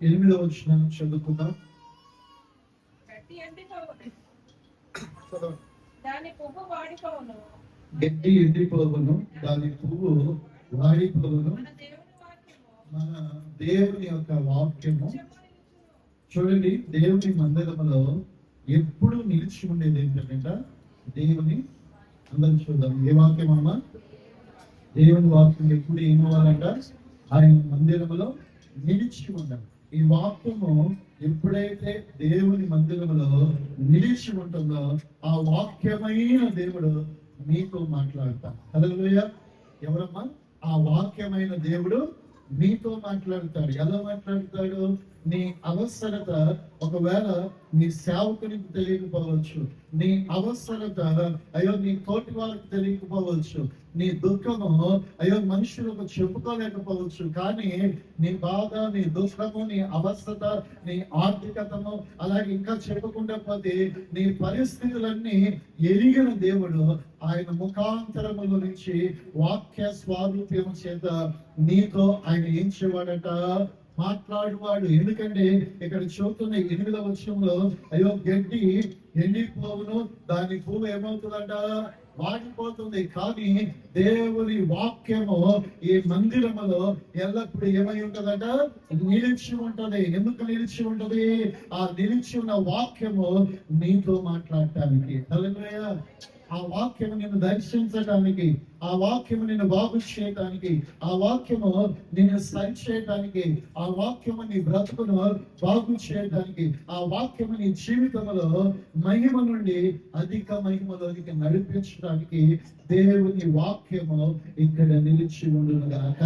8వ వచనం చదువుకుందాం. గడ్డి ఎండిపోవును, దాని పువ్వు వాడిపోవును, మన దేవుని యొక్క వాక్యము. చూడండి, దేవుని మందిరములో ఎప్పుడు నిలిచి ఉండేది ఏంటంటే దేవుని, అందరం చూద్దాం ఏ వాక్యం అమ్మా, దేవుని వాక్యం ఎప్పుడు ఏమవ్వాలంట, ఆయన మందిరములో నిలిచి ఉండాలి. ఈ వాక్యము ఎప్పుడైతే దేవుని మందిరములో నిలిచి ఉంటుందో ఆ వాక్యమైన దేవుడు మీతో మాట్లాడతాడు. హల్లెలూయా. ఎవరమ్మా? ఆ వాక్యమైన దేవుడు మీతో మాట్లాడతాడు. ఎలా మాట్లాడతాడు? నీ అవసరత ఒకవేళ నీ సేవకునికి తెలియకపోవచ్చు, నీ అవసరత అయ్యో నీ తోటి వారికి తెలియకపోవచ్చు, నీ దుఃఖము అయ్యో మనుషులకు చెప్పుకోలేకపోవచ్చు. కానీ నీ బాధ, నీ దుఃఖము, నీ అవస్థత, నీ ఆర్థికతము, అలాగే ఇంకా చెప్పుకుంటే పోతే నీ పరిస్థితులన్నీ ఎరిగిన దేవుడు ఆయన ముఖాంతరముల నుంచి వాక్య స్వారూప్యం చేత నీతో ఆయన ఏం చేయవాడట, మాట్లాడువాడు. ఎందుకంటే ఇక్కడ చూస్తున్న 8వ వచనంలో అయ్యో గడ్డి ఎండిపోవును, దాని పువ్వు ఏమవుతుందంట, వాడిపోతుంది. కానీ దేవుని వాక్యము ఈ మందిరములో ఎల్లప్పుడు ఏమై ఉంటదట, నిలిచి ఉంటది. ఎందుకు నిలిచి ఉంటది? ఆ నిలిచి ఉన్న వాక్యము నీతో మాట్లాడటానికి. హల్లెలూయా. ఆ వాక్యము నిన్ను దర్శించడానికి, ఆ వాక్యము నిన్ను బాగు చేయటానికి, ఆ వాక్యము నిన్ను సరి చేయటానికి, ఆ వాక్యము నీ బ్రతుకును బాగు చేయటానికి, ఆ వాక్యము నీ జీవితంలో మహిమ నుండి అధిక మహిమలోనికి నడిపించడానికి దేవుని వాక్యము ఇక్కడ నిలిచి ఉండును గాక.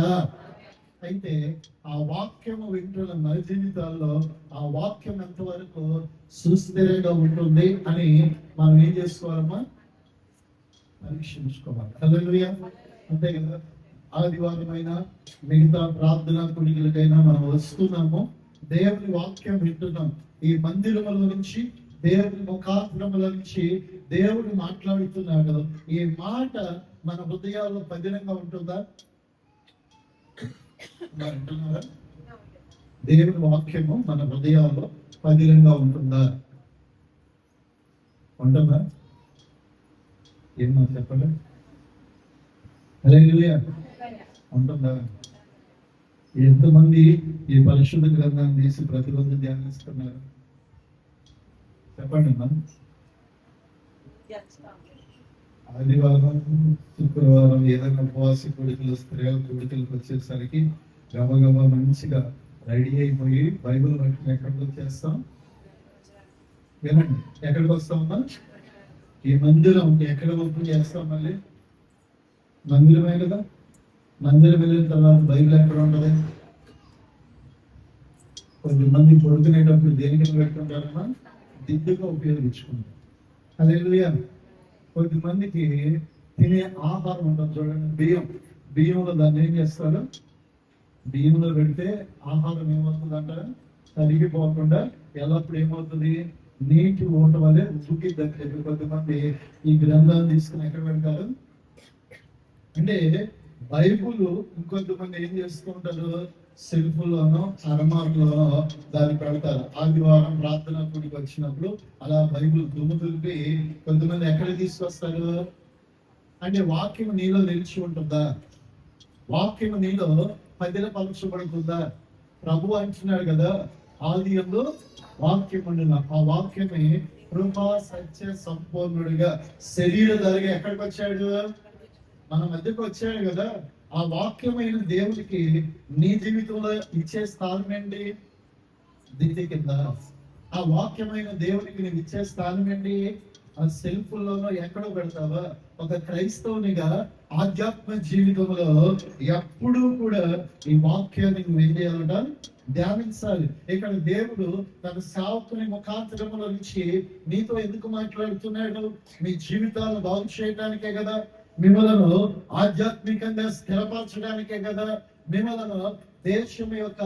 అయితే ఆ వాక్యము వింటున్న మన జీవితాల్లో ఆ వాక్యం ఎంతవరకు సుస్థిరంగా ఉంటుంది అని మనం ఏం చేసుకోవాలమ్మా, పరీక్షించుకోవాలి. హల్లెలూయా. అంతే కదా. ఆదివారమైనా మిగతా ప్రార్థనా కుడికలకైనా మనం వస్తున్నాము, దేవుని వాక్యం వింటున్నాం. ఈ మందిరముల నుంచి, దేవుని ముఖాంతరముల నుంచి దేవుడు మాట్లాడుతున్నాడు. ఈ మాట మన హృదయాల్లో పదిలంగా ఉంటుందా? అంటున్నారా? దేవుని వాక్యము మన హృదయాల్లో పదిలంగా ఉంటుందా? ఉంటుందా? ఏమో చెప్పండి. హల్లెలూయా. ఉంటుందా? ఎంతమంది ఈ పరిశుద్ధ గ్రంథాన్ని తీసి ప్రతిరోజు ధ్యానిస్తున్నారు? చెప్పండి అమ్మా. ఆదివారం, శుక్రవారం ఏదైనా ఉపవాస కొడుకులు, స్త్రీల కొడుకులకు వచ్చేసరికి గబగబా మంచిగా రెడీ అయిపోయి బైబిల్ పట్టుకుని ఎక్కడికి వచ్చేస్తాం? వినండి, ఎక్కడికి వస్తామమ్మా? ఈ మందిరం ఎక్కడ ఓపెన్ చేస్తాం? మళ్ళీ మందిరమే కదా. మందిరం వెళ్ళిన తర్వాత బైబిల్ ఎక్కడ ఉండదు? కొద్దిమంది పడుకునేటప్పుడు దేనికి పెట్టుకుంటారమ్మా? దిద్దుగా ఉపయోగించుకుంటారు. హల్లెలూయా. కొద్దిమందికి తినే ఆహారం ఉంటుంది చూడండి, బియ్యంలో దాన్ని ఏం చేస్తారు? బియ్యంలో పెడితే ఆహారం ఏమవుతుందంట, తరిగిపోకుండా ఎల్లప్పుడు ఏమవుతుంది, నీటి ఊట వల్లే ఉబ్బుకి దగ్గర. కొంతమంది ఈ గ్రంథాన్ని తీసుకుని ఎక్కడ పెడతారు అంటే బైబుల్, ఇంకొంతమంది ఏం చేసుకుంటారు, సెల్ఫ్లోనో అరమార్లోనో దాన్ని పెడతారు. ఆదివారం ప్రార్థన కూడికి వచ్చినప్పుడు అలా బైబుల్ దుమ్ము దులిపి కొంతమంది ఎక్కడ తీసుకొస్తారు అంటే వాక్యం నీలో నిలిచి ఉంటుందా, వాక్యం నీలో పదిలపరచబడుతుందా. ప్రభు అంటున్నాడు కదా, ఆదియంలో వాక్యం ఉండిన, ఆ వాక్యమే కృపా సత్య సంపూర్ణుడిగా శరీరధారిగా ఎక్కడికి వచ్చాడు, మన మధ్యకు వచ్చాడు కదా. ఆ వాక్యమైన దేవుడికి నీ జీవితంలో ఇచ్చే స్థానం ఏంటి, దిద్ది కింద. ఆ వాక్యమైన దేవుడికి నీవు ఇచ్చే స్థానం ఏంటి, ఆ సెల్ఫ్లోనో ఎక్కడో పెడతావా. ఒక క్రైస్తవునిగా ఆధ్యాత్మ జీవితంలో ఎప్పుడూ కూడా ఈ వాక్యాన్ని నువ్వు ఏం చేయాలంట, ధ్యానించాలి. ఇక్కడ దేవుడు తన సేవకుని ముఖాంతరముల నుంచి నీతో ఎందుకు మాట్లాడుతున్నాడు, మీ జీవితాలను బాగు చేయడానికే కదా, మిమ్మలను ఆధ్యాత్మికంగా స్థిరపరచడానికే కదా, మిమ్మలను దేశం యొక్క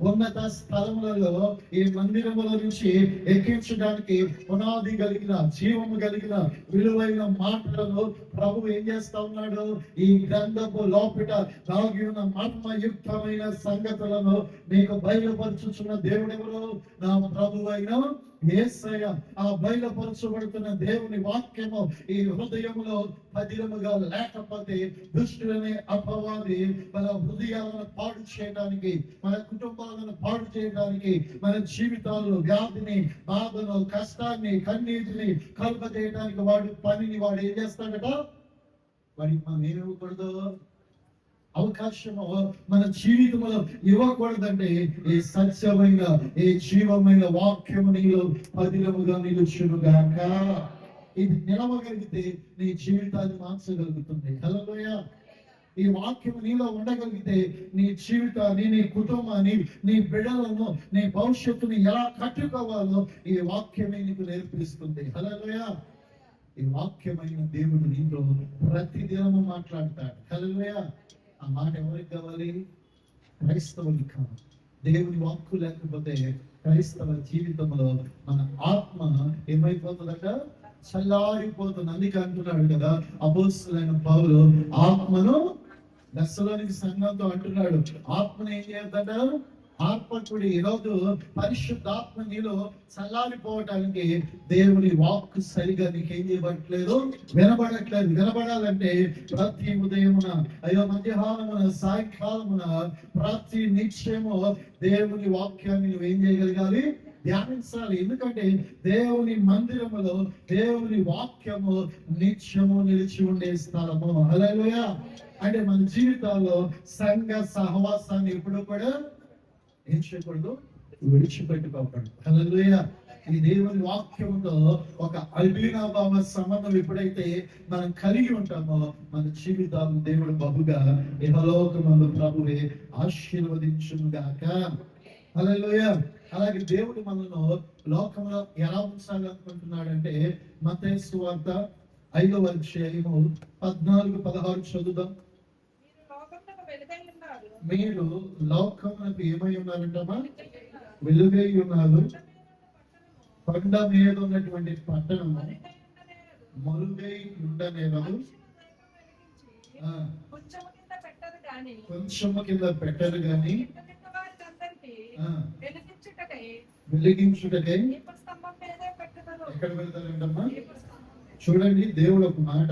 ఉన్నత స్థలములలో ఈ మందిరముల నుంచి ఎక్కించడానికి పునాది కలిగిన, జీవము కలిగిన విలువైన మాటలను ప్రభు ఏం చేస్తా ఉన్నాడు, ఈ గ్రంథపు లోపల దాగి ఉన్న మర్మయుక్తమైన సంగతులను మీకు బయలుపరచుచున్న దేవుడు ఎవరు, నా ప్రభు అయిన యేసయ్య. ఆ బయలుపరచబడుతున్న దేవుని వాక్యము ఈ హృదయములో పదిలముగా లేకపోతే దుష్టులనే అపవాది మన హృదయాలను పాడు చేయడానికి, మన కుటుంబాలను పాడు చేయడానికి, మన జీవితాల్లో వ్యాధిని, బాధను, కష్టాన్ని, కన్నీటిని కలుపజేయడానికి పనిని వాడు ఏం చేస్తాడట, వాడికి మనం ఏమివ్వకూడదు, అవకాశము మన జీవితంలో ఇవ్వకూడదంటే ఈ సత్యమైన, ఈ జీవమైన వాక్యము నీలో పదిలముగా నిలుచునుగాక. ఇది నిలవగలిగితే నీ జీవితాన్ని మార్చగలుగుతుంది. హల్లెలూయా. ఈ వాక్యం నీలో ఉండగలిగితే నీ జీవితాన్ని, నీ కుటుంబాన్ని, నీ బిడ్డలను, నీ భవిష్యత్తుని ఎలా కట్టుకోవాలో ఈ వాక్యమే నీకు నేర్పిస్తుంది. హల్లెలూయా. ఈ వాక్యమైన దేవుడు నీతో ప్రతి దినము మాట్లాడతాడు. హల్లెలూయా. ఆ మాట ఎవరికి కావాలి, క్రైస్తవునికి కావాలి. దేవుని వాక్కు లేకపోతే క్రైస్తవ జీవితంలో మన ఆత్మ ఏమైపోతుందట, చల్లారిపోతుంది. అందుకే అంటున్నాడు కదా అపోస్తలుడైన పౌలు, ఆత్మను దశలోనికి సంఘంతో అంటున్నాడు, ఆత్మను ఏం చేద్దాట, ఆత్మకుడి. ఈరోజు పరిశుద్ధాత్మ నీలో చల్లారిపోవటానికి దేవుని వాక్కు సరిగా నీకేం చేయబడట్లేదు, వినబడట్లేదు. వినబడాలంటే ప్రతి ఉదయమున, అయ్యో మధ్యాహ్నమున, సాయంకాలమున, ప్రతి నిత్యము దేవుని వాక్యాన్ని నువ్వు ఏం చేయగలగాలి, ధ్యానించాలి. ఎందుకంటే దేవుని మందిరములో దేవుని వాక్యము నిత్యము నిలిచి ఉండే స్థలము. హల్లెలూయా. అంటే మన జీవితాల్లో సంఘ సహవాసాన్ని ఎప్పుడు కూడా ఏం చేయకూడదు, విడిచిపెట్టుకోకూడదు. హల్లెలూయా. ఈ దేవుని వాక్యంతో ఒక అవినాభావ సంబంధం ఎప్పుడైతే మనం కలిగి ఉంటామో మన జీవితాలను దేవుడు బహుగా ఇహలోకమందు ప్రభువే ఆశీర్వదించునుగాక. హల్లెలూయా. అలాగే దేవుడు మనను లోకంలో ఎలా ఉంచాలనుకుంటున్నాడంటే మత్తయి సువార్త 5వ అధ్యాయము 14-16 చదువుదాం. మీరు లోకమునకు ఏమై ఉన్నారంటమ్మా, వెలుగై ఉన్నారు. కొండ మీద ఉన్నటువంటి పట్టణము మరుగై ఉండనేరదు, కొంచెము కింద పెట్టరు గాని వెలిగించుటకై ఎక్కడ పెడతారంటమ్మా. చూడండి, దేవుడు ఒక మాట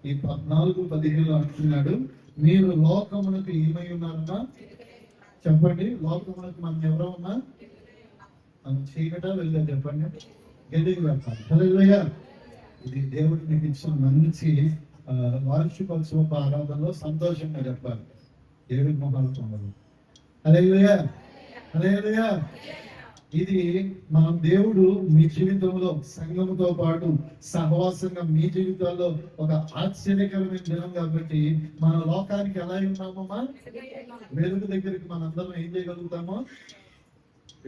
ఈ 14-15 అంటున్నాడు, మీరు లోకమునకు ఏమై ఉన్నారమ్మా. చెప్పండి, లోకమునకు మనం ఎవరో ఉన్నా, మనం చీకట వెళ్ళా చెప్పండి, గెలిగి పెడతాం. హల్లెలూయా. ఇది దేవుడు మీకు ఇచ్చిన మంచి వార్షికోత్సవ ఆరాధనలో సంతోషంగా చెప్పాలి. ఏడు మొహాలు. హల్లెలూయా. హల్లెలూయా. ఇది మనం దేవుడు మీ జీవితంలో సంఘముతో పాటు సహవాసంగా మీ జీవితాల్లో ఒక ఆశ్చర్యకరమైన దినం కాబట్టి మన లోకానికి ఎలా ఉన్నామమ్మా, వెలుగు దగ్గరికి మనందరం ఏం చేయగలుగుతామో.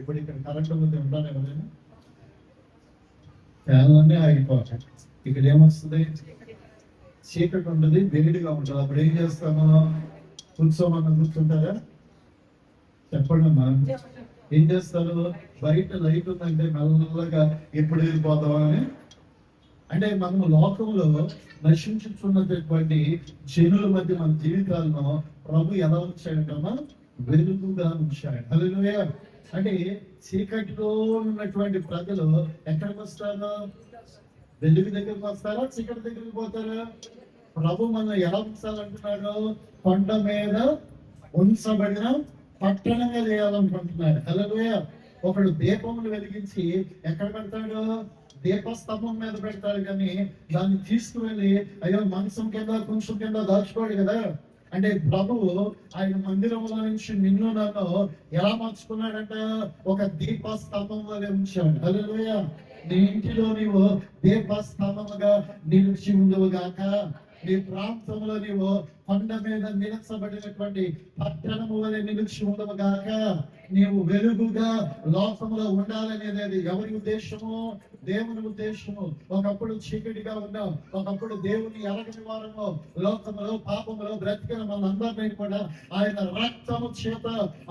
ఇప్పుడు ఇక్కడ కరెంటు ముందు ఉంటాను ఎవరైనా, ఫ్యాన్లన్నీ ఆగిపోతాయి. ఇక్కడ ఏమొస్తుంది, చీకటి ఉంటుంది, వేడిగా ఉంటుంది. అప్పుడు ఏం చేస్తామో, కూర్చోమన్నా కూర్చుంటారా, చెప్పండి అమ్మా. ఏం చేస్తారు? బయట లైట్ ఉందంటే మెల్లగా ఎప్పుడు వెళ్ళిపోతామని. అంటే మనం లోకంలో నశించుతున్నటువంటి జనుల మధ్య మన జీవితాలను ప్రభు ఎలా ఉంచాడమ్మా? వెలుగుగా ఉంచాడు. హల్లెలూయా. అంటే చీకటిలో ఉన్నటువంటి ప్రజలు ఎక్కడికి వస్తారు? వెలుగు దగ్గరికి వస్తారా, చీకటి దగ్గరికి పోతారా? ప్రభు మనం ఎలా ఉంచాలంటున్నాడు? కొండ మీద ఉంచబడిన పట్టణంగా చేయాలనుకుంటున్నాడు. హల్లెలూయా. ఒకడు దీపములు వెలిగించి ఎక్కడ పెడతాడు? దీపస్తంభం మీద పెడతాడు, కానీ దాన్ని తీసుకువెళ్ళి అయ్యో మంచం కింద కొంచెం కింద దాచుకోడు కదా. అంటే ప్రభువు ఆయన మందిరంలో నుంచి నిన్ను నన్ను ఎలా మార్చుకున్నాడంట? ఒక దీపస్తంభం వలె ఉంచాడు. హల్లెలూయా. నీ ఇంటిలో నీవు దీపస్తంభముగా నిలిచి ఉండుగాక. నీ ప్రాంతంలో నీవు కొండ మీద నిలచబడినటువంటి పట్టణము వలె నిలిచి ఉండవుగాక. నీవు వెలుగుగా లోకంలో ఉండాలనేది ఎవరి ఉద్దేశము? దేవుని ఉద్దేశము. ఒకప్పుడు చీకటిగా ఉన్నాం, ఒకప్పుడు దేవుని ఎరగని వారము, లోకములో పాపములో బ్రతికిన మనందరినీ కూడా ఆయన రక్తము చేత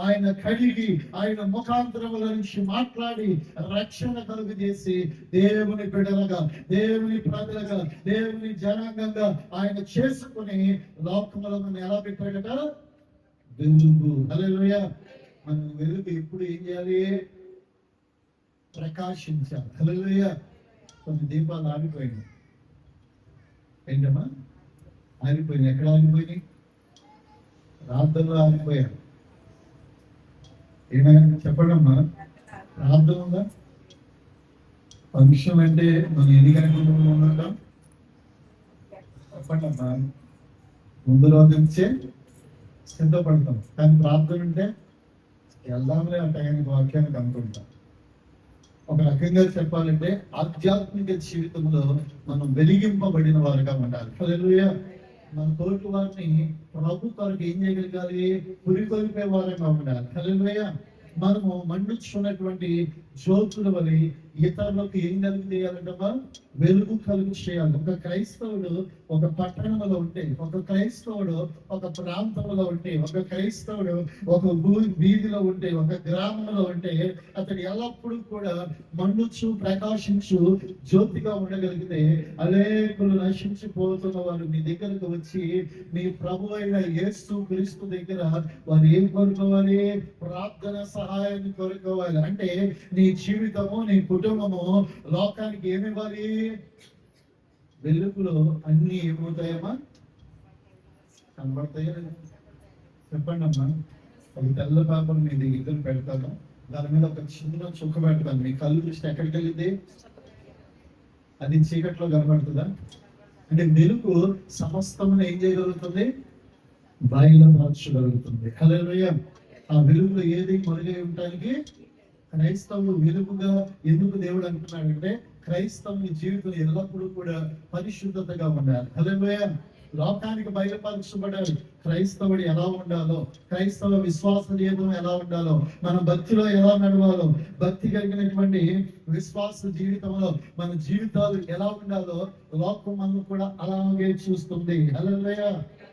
ఆయన కడిగి ఆయన ముఖాంతరముల నుంచి మాట్లాడి రక్షణ కలుగు చేసి దేవుని బిడ్డలుగా, దేవుని ప్రజలుగా, దేవుని జనాంగంగా ఆయన చేసుకుని లోకములో మనం ఎలా పెట్టాడట? వెలుగు. హల్లెలూయా. మనం వెలుగు ఎప్పుడు ఏం చేయాలి? ప్రకాశించాలి. హల్లెలూయా. కొన్ని దీపాలు ఆగిపోయినాయి. ఏంటమ్మా? ఆగిపోయినాయి. ఎక్కడ ఆగిపోయినాయి? ప్రార్థనలో ఆగిపోయారు. ఏమైనా చెప్పండి అమ్మా. ప్రార్థన ఉందా? ఫంక్షన్ అంటే మనం ఎన్ని గంటలు ఉంటాం? చెప్పండి అమ్మా. ముందు రోజు నుంచే సిద్ధపడతాం, కానీ ప్రార్థన ఉంటే వెళ్దాంలే ఆ టైంకి వాక్యానికి అనుకుంటాం. ఒక రకంగా చెప్పాలంటే ఆధ్యాత్మిక జీవితంలో మనం వెలిగింపబడిన వారుగా ఉండాలి. హల్లెలూయా. మన తోటి వారిని ప్రభు కొరకు ఏం చేయగలగాలి? పురికొల్పే వారంగా ఉండాలి. హల్లెలూయా. మనము మండుచున్నటువంటి జ్యోతుల వలె ఇతరులకు ఏం కలుగు చేయాలంటమ్మా? వెలుగు కలుగు చేయాలి. ఒక క్రైస్తవుడు ఒక పట్టణంలో ఉంటే, ఒక క్రైస్తవుడు ఒక ప్రాంతంలో ఉంటే, ఒక క్రైస్తవుడు ఒక వీధిలో ఉంటే, ఒక గ్రామంలో ఉంటే అతడు ఎల్లప్పుడూ కూడా మండుచు ప్రకాశించు జ్యోతిగా ఉండగలిగితే అనేకులు నశించిపోతున్న వారు నీ దగ్గరకు వచ్చి నీ ప్రభు అయిన యేసు క్రీస్తు దగ్గర వారు ఏం కోరుకోవాలి? ప్రార్థన సహాయాన్ని కోరుకోవాలి. అంటే నీ జీవితము, నీ కుటుంబము లోకానికి ఏమివ్వాలి? వెలుగులో అన్ని ఏమవుతాయమ్మా? కనబడతాయా? చెప్పండి అమ్మా. ఒక తెల్ల పేపర్ మీ దగ్గర పెడతాను, దాని మీద ఒక చిన్న చుక్క పెడతాను. మీ కళ్ళు దృష్టి ఎక్కడికి వెళ్ళింది? అది చీకట్లో కనబడుతుందా? అంటే వెలుగు సమస్తమును ఏం చేయగలుగుతుంది? బయలుపరచగలుగుతుంది. హల్లెలూయా. ఆ వెలుగులో ఏది మరుగై ఉండటానికి క్రైస్తవులు వెలుగుగా ఎందుకు దేవుడు అంటున్నాడంటే క్రైస్తవుని జీవితం ఎల్లప్పుడూ కూడా పరిశుద్ధతగా ఉండాలి. హల్లెలూయా. లోకానికి బయలుపరచబడాలి. క్రైస్తవుడు ఎలా ఉండాలో, క్రైస్తవ విశ్వాస జీవితం ఎలా ఉండాలో, మన భక్తిలో ఎలా నడవాలో, భక్తి కలిగినటువంటి విశ్వాస జీవితంలో మన జీవితాలు ఎలా ఉండాలో లోకం మనం కూడా అలాగే చూస్తుంది. హల్లెలూయా.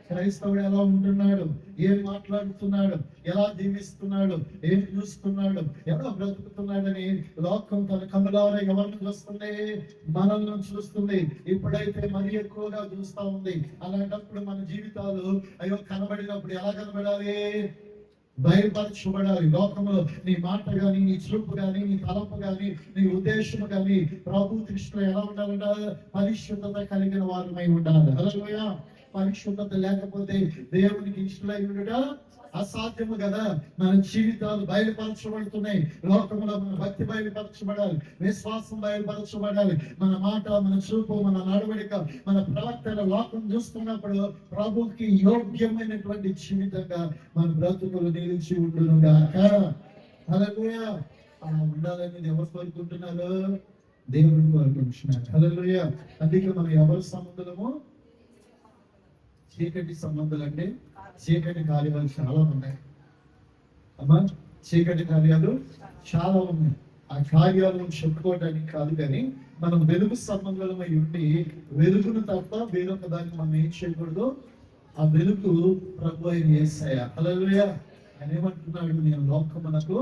క్రైస్తవుడు ఎలా ఉంటున్నాడు, ఏం మాట్లాడుతున్నాడు, ఎలా జీవిస్తున్నాడు, ఏం చూస్తున్నాడు, ఎలా బ్రతుకుతున్నాడని లోకం తన కనులారా ఎవరిని చూస్తుంది? మనల్ని చూస్తుంది. ఇప్పుడైతే మరీ ఎక్కువగా చూస్తా ఉంది. అలాంటప్పుడు మన జీవితాలు అయ్యో కనబడినప్పుడు ఎలా కనబడాలి? బయలుపరచబడాలి. లోకంలో నీ మాట గాని, నీ చూపు గాని, నీ తలంపు గాని, నీ ఉద్దేశం గాని ప్రభు దృష్టిలో ఎలా ఉండాలంట? పరిశుద్ధత కలిగిన వారమై ఉండాలి. హల్లెలూయా. పరిశుద్ధత లేకపోతే దేవునికి ఇష్టమై ఉండట అసాధ్యము కదా. మన జీవితాలు బయలుపరచబడుతున్నాయి. లోకంలో మన భక్తి బయలుపరచబడాలి, విశ్వాసం బయలుపరచబడాలి. మన మాట, మన చూపు, మన నడవడిక, మన ప్రవర్తన లోకం చూస్తున్నప్పుడు ప్రభుకి యోగ్యమైనటువంటి జీవితంగా మన బ్రతుకులు నిలిచి ఉండునుగాక. హల్లెలూయా. అలా ఉండాలని ఎవరు కోరుకుంటున్నారు? దేవుడు కోరుకుంటున్నారు. హల్లెలూయా. అందుకే మనం ఎవరి సంబంధము? చీకటి సంబంధాలు. అంటే చీకటి కార్యాలు చాలా ఉన్నాయి అమ్మా. చీకటి కార్యాలు చాలా ఉన్నాయి. ఆ కార్యాలను చెప్పుకోవడానికి కాదు, కానీ మనం వెలుగు సంబంధమై ఉండి వెలుగును తప్ప వేరొక దాన్ని మనం ఏం చేయకూడదు. ఆ వెలుగు ప్రభు అయిన యేసయ్య. హల్లెలూయా. ఆయన ఏమంటున్నాడు, నేను లోకమునకు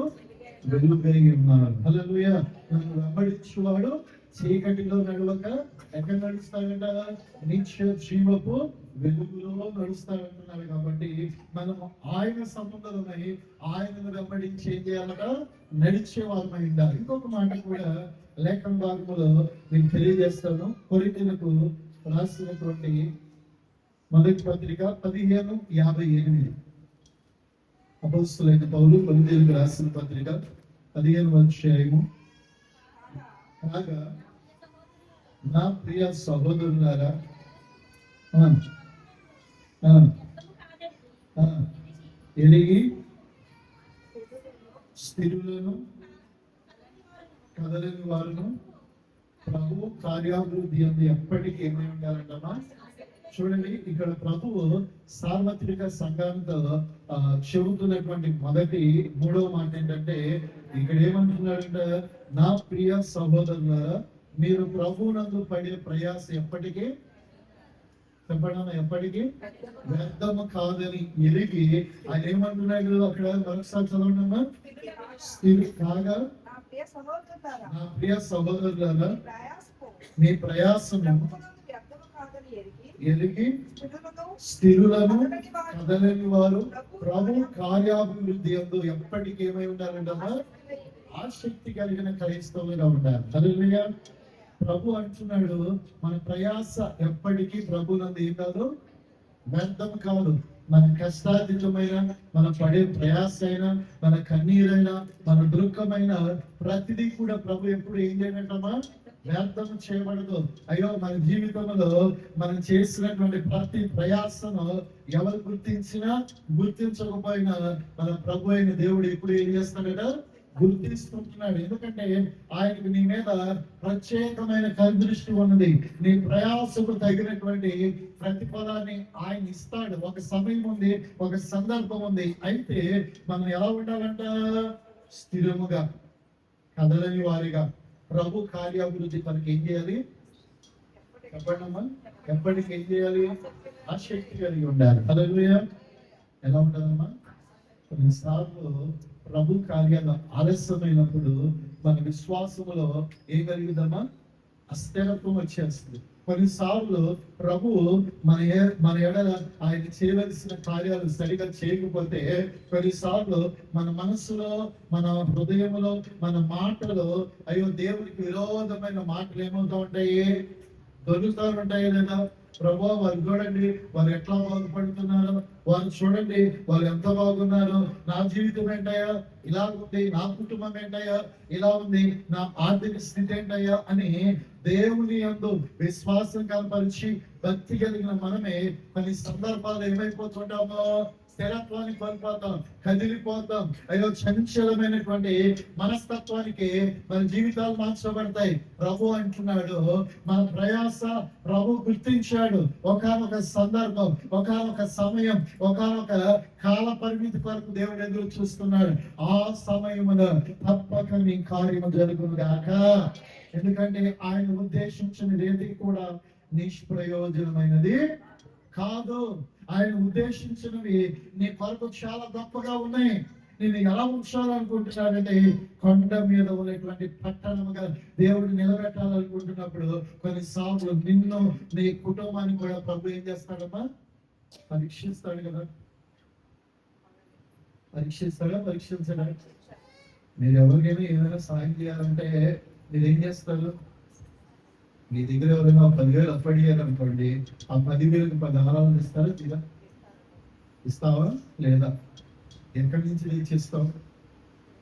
వెలుగై ఉన్నాను. హల్లెలూయా. నన్ను వెంబడించువాడు చీకటిలో నడవక ఎక్కడ నడుస్తాడంట, నిత్య జీవపు వెలుగులో నడుస్తాడంటున్నాడు. కాబట్టి మనం ఆయన సంబంధమై ఆయనను వెంబడించి ఏం చేయాలట, నడిచే వాళ్ళమై ఉండాలి. ఇంకొక మాట కూడా లేఖన భాగంలో నేను తెలియజేస్తాను. కొరింథీయులకు రాసినటువంటి మొదటి పత్రిక 15:58. అపోస్తలుడైన పౌలు కొరింథీయులకు రాసిన పత్రిక 15వ అధ్యాయము. కాగా నా ప్రియ సహోదరులారా, ఎరిగి స్థిరులను కదలని వారును ప్రభువు కార్యాభివృద్ధి అందు ఎప్పటికీ ఏమై ఉండాలంటమ్మా. చూడండి, ఇక్కడ ప్రభువు సార్వత్రిక సంఘంతో చెబుతున్నటువంటి మొదటి 3వ మాట ఏంటంటే, ఇక్కడ ఏమంటున్నాడంటే, నా ప్రియ సహోదరులారా, మీరు ప్రభువునందు పడే ప్రయాస ఎప్పటికీ చెప్పడం ఎప్పటికీ వ్యర్థము కాదని ఎరిగి ఆయన ఏమంటున్నాడు అక్కడ మరొకసారి చదవడమ్మా. స్థిరు కాగా నా ప్రియ సహోదరులారా, మీ ప్రయాసము ఎరిగి స్థిరులను కదలని వారు ప్రభు కార్యాభివృద్ధి యందు ఎప్పటికీ ఏమై ఉండాలంటమ్మా, ఆసక్తి కలిగిన క్రైస్తవులుగా ఉండాలి. హల్లెలూయా. ప్రభు అంటున్నాడు, మన ప్రయాస ఎప్పటికీ ప్రభు నందు ఏం కాదు, వ్యర్థం కాదు. మన కష్టాతీతమైన, మన పడే ప్రయాస అయినా, మన కన్నీరైనా, మన దుఃఖమైన ప్రతిదీ కూడా ప్రభు ఎప్పుడు ఏం చేయనంటమ్మా, వ్యర్థం చేయబడదు. అయ్యో, మన జీవితంలో మనం చేసినటువంటి ప్రతి ప్రయాసను ఎవరు గుర్తించినా గుర్తించకపోయినా మన ప్రభు అయిన దేవుడు ఎప్పుడు ఏం చేస్తాడట, గుర్తిస్తుంటున్నాడు. ఎందుకంటే ఆయనకు నీ మీద ప్రత్యేకమైన కనుదృష్టి ఉన్నది. నీ ప్రయాసకు తగినటువంటి ప్రతిఫలాన్ని ఆయన ఇస్తాడు. ఒక సమయం ఉంది, ఒక సందర్భం ఉంది. అయితే మనం ఎలా ఉండాలంట, స్థిరముగా కదలని వారిగా ప్రభు కార్యాభివృద్ధి మనకి ఏం చేయాలి చెప్పండమ్మా, ఎప్పటికి ఏం చేయాలి, ఆసక్తి కలిగి ఉండాలి. హల్లెలూయా. ఎలా ఉండాలమ్మా, కొన్నిసార్లు ప్రభు కార్యాలు ఆలస్యమైనప్పుడు మన విశ్వాసములో ఏం కలిగిద్దామా, అస్థిరత్వం వచ్చేస్తుంది. కొన్నిసార్లు ప్రభు మన ఎడల ఆయన చేయవలసిన కార్యాలు సరిగా చేయకపోతే కొన్నిసార్లు మన మనసులో, మన హృదయంలో, మన మాటలో అయ్యో దేవుడికి విరోధమైన మాటలు ఏమవుతా ఉంటాయి, దొరుకుతూ ఉంటాయి లేదా. ప్రభు వారు చూడండి, వారు ఎట్లా బాగుపడుతున్నారు, వారు చూడండి వాళ్ళు ఎంత బాగున్నారు, నా జీవితం ఏంటయ్యా ఇలా ఉంది, నా కుటుంబం ఏంటయ్యా ఇలా ఉంది, నా ఆర్థిక స్థితి ఏంటయ్యా అని దేవుని యందు విశ్వాసం కనపరిచి భక్తి కలిగిన మనమే కొన్ని సందర్భాలు ఏమైపోతుంటామో, స్థిరత్వానికి కోల్పోతాం, కదిలిపోతాం. అయ్యో, చంచలమైనటువంటి మనస్తత్వానికి మన జీవితాలు మార్చబడతాయి. ప్రభు అంటున్నాడు, మన ప్రయాస ప్రభు గుర్తించాడు. ఒకానొక సందర్భం, ఒకానొక సమయం, ఒకానొక కాల పరిమితి కొరకు దేవుడు ఎదురు చూస్తున్నాడు. ఆ సమయమున తప్పక నీ కార్యము జరుగును గాక. ఎందుకంటే ఆయన ఉద్దేశించినది ఏది కూడా నిష్ప్రయోజనమైనది కాదు. ఆయన ఉద్దేశించినవి నీ కొరకు చాలా గొప్పగా ఉన్నాయి. నేను ఎలా ఉంచాలనుకుంటున్నానంటే, కొండ మీద ఉన్నటువంటి పట్టణముగా దేవుడు నిలబెట్టాలనుకుంటున్నప్పుడు కొన్నిసార్లు నిన్ను, నీ కుటుంబాన్ని కూడా ప్రభు ఏం చేస్తాడమ్మా, పరీక్షిస్తాడు కదా. పరీక్షించడా? మీరు ఎవరికైనా ఏదైనా సాయం చేయాలంటే మీరు ఏం చేస్తారు, మీ దగ్గర ఎవరైనా 10,000 అప్పడిగారు అనుకోండి, ఆ 10,000కి 10 హారాలను ఇస్తారా, తీరా ఇస్తావా లేదా? ఎక్కడి నుంచి తెచ్చిస్తావు?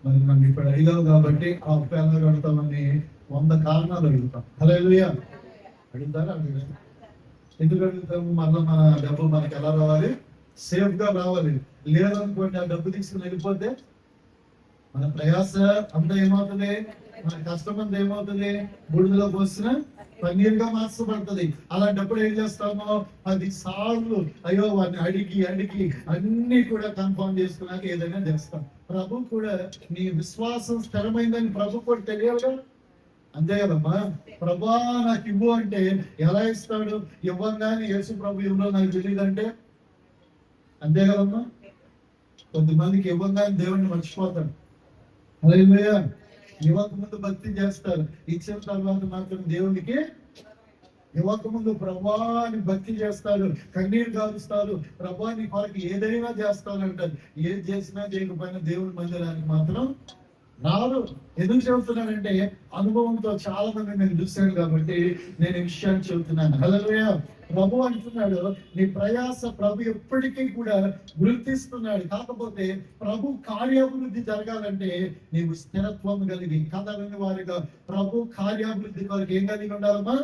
మరి మనం ఇప్పుడు అడిగావు కాబట్టి ఆ అప్పు ఎలా కడతామని 100 కారణాలు అడుగుతాం. హల్లెలూయా. అడుగుతారా? అడుగుతాం. ఎందుకు అడుగుతాము? మళ్ళీ మన డబ్బు మనకి ఎలా రావాలి, సేఫ్ గా రావాలి. లేదనుకోండి, ఆ డబ్బు తీసుకుని వెళ్ళిపోతే మన ప్రయాస అంతా ఏమవుతుంది, మన కష్టం అంతా ఏమవుతుంది, బూడిదలో పోసిన పన్నీరుగా మార్చబడుతుంది. అలాంటప్పుడు ఏం చేస్తామో 10 సార్లు అయ్యో వాడిని అడిగి అన్ని కూడా కన్ఫర్మ్ చేసుకున్నాక ఏదైనా చేస్తాం. ప్రభు కూడా నీ విశ్వాసం స్థిరమైందని ప్రభు కూడా తెలియాలి. అంతే కదమ్మా. ప్రభా నాకు ఇవ్వు అంటే ఎలా ఇస్తాడు? ఇవ్వంగానే యేసు ప్రభు ఇవ్వడం నాకు తెలియదంటే అంతే కదమ్మా. కొంతమందికి ఇవ్వగానే దేవుణ్ణి మర్చిపోతారు. హల్లెలూయా. ఇవ్వక ముందు భక్తి చేస్తారు, ఇచ్చిన తర్వాత మాత్రం దేవునికి ఇవ్వక ముందు ప్రభాని భక్తి చేస్తారు, కన్నీరు కాలుస్తారు, ప్రభాని కొరకు ఏదైనా చేస్తారు అంటారు. ఏది చేసినా చేయకపోయినా దేవుడి మందిరానికి మాత్రం రారు. ఎందుకు చెబుతున్నానంటే అనుభవంతో చాలా మంది నేను చూశాను కాబట్టి నేను ఈ విషయాన్ని చెబుతున్నాను. హల్లెలూయా. ప్రభు అంటున్నాడు, నీ ప్రయాస ప్రభు ఎప్పటికీ కూడా గుర్తిస్తున్నాడు. కాకపోతే ప్రభు కార్యాభివృద్ధి జరగాలంటే నీవు స్థిరత్వం కలిగి కదలని వారిగా ప్రభు కార్యాభివృద్ధి కొరకు ఏం కలిగి ఉండాలమ్మా?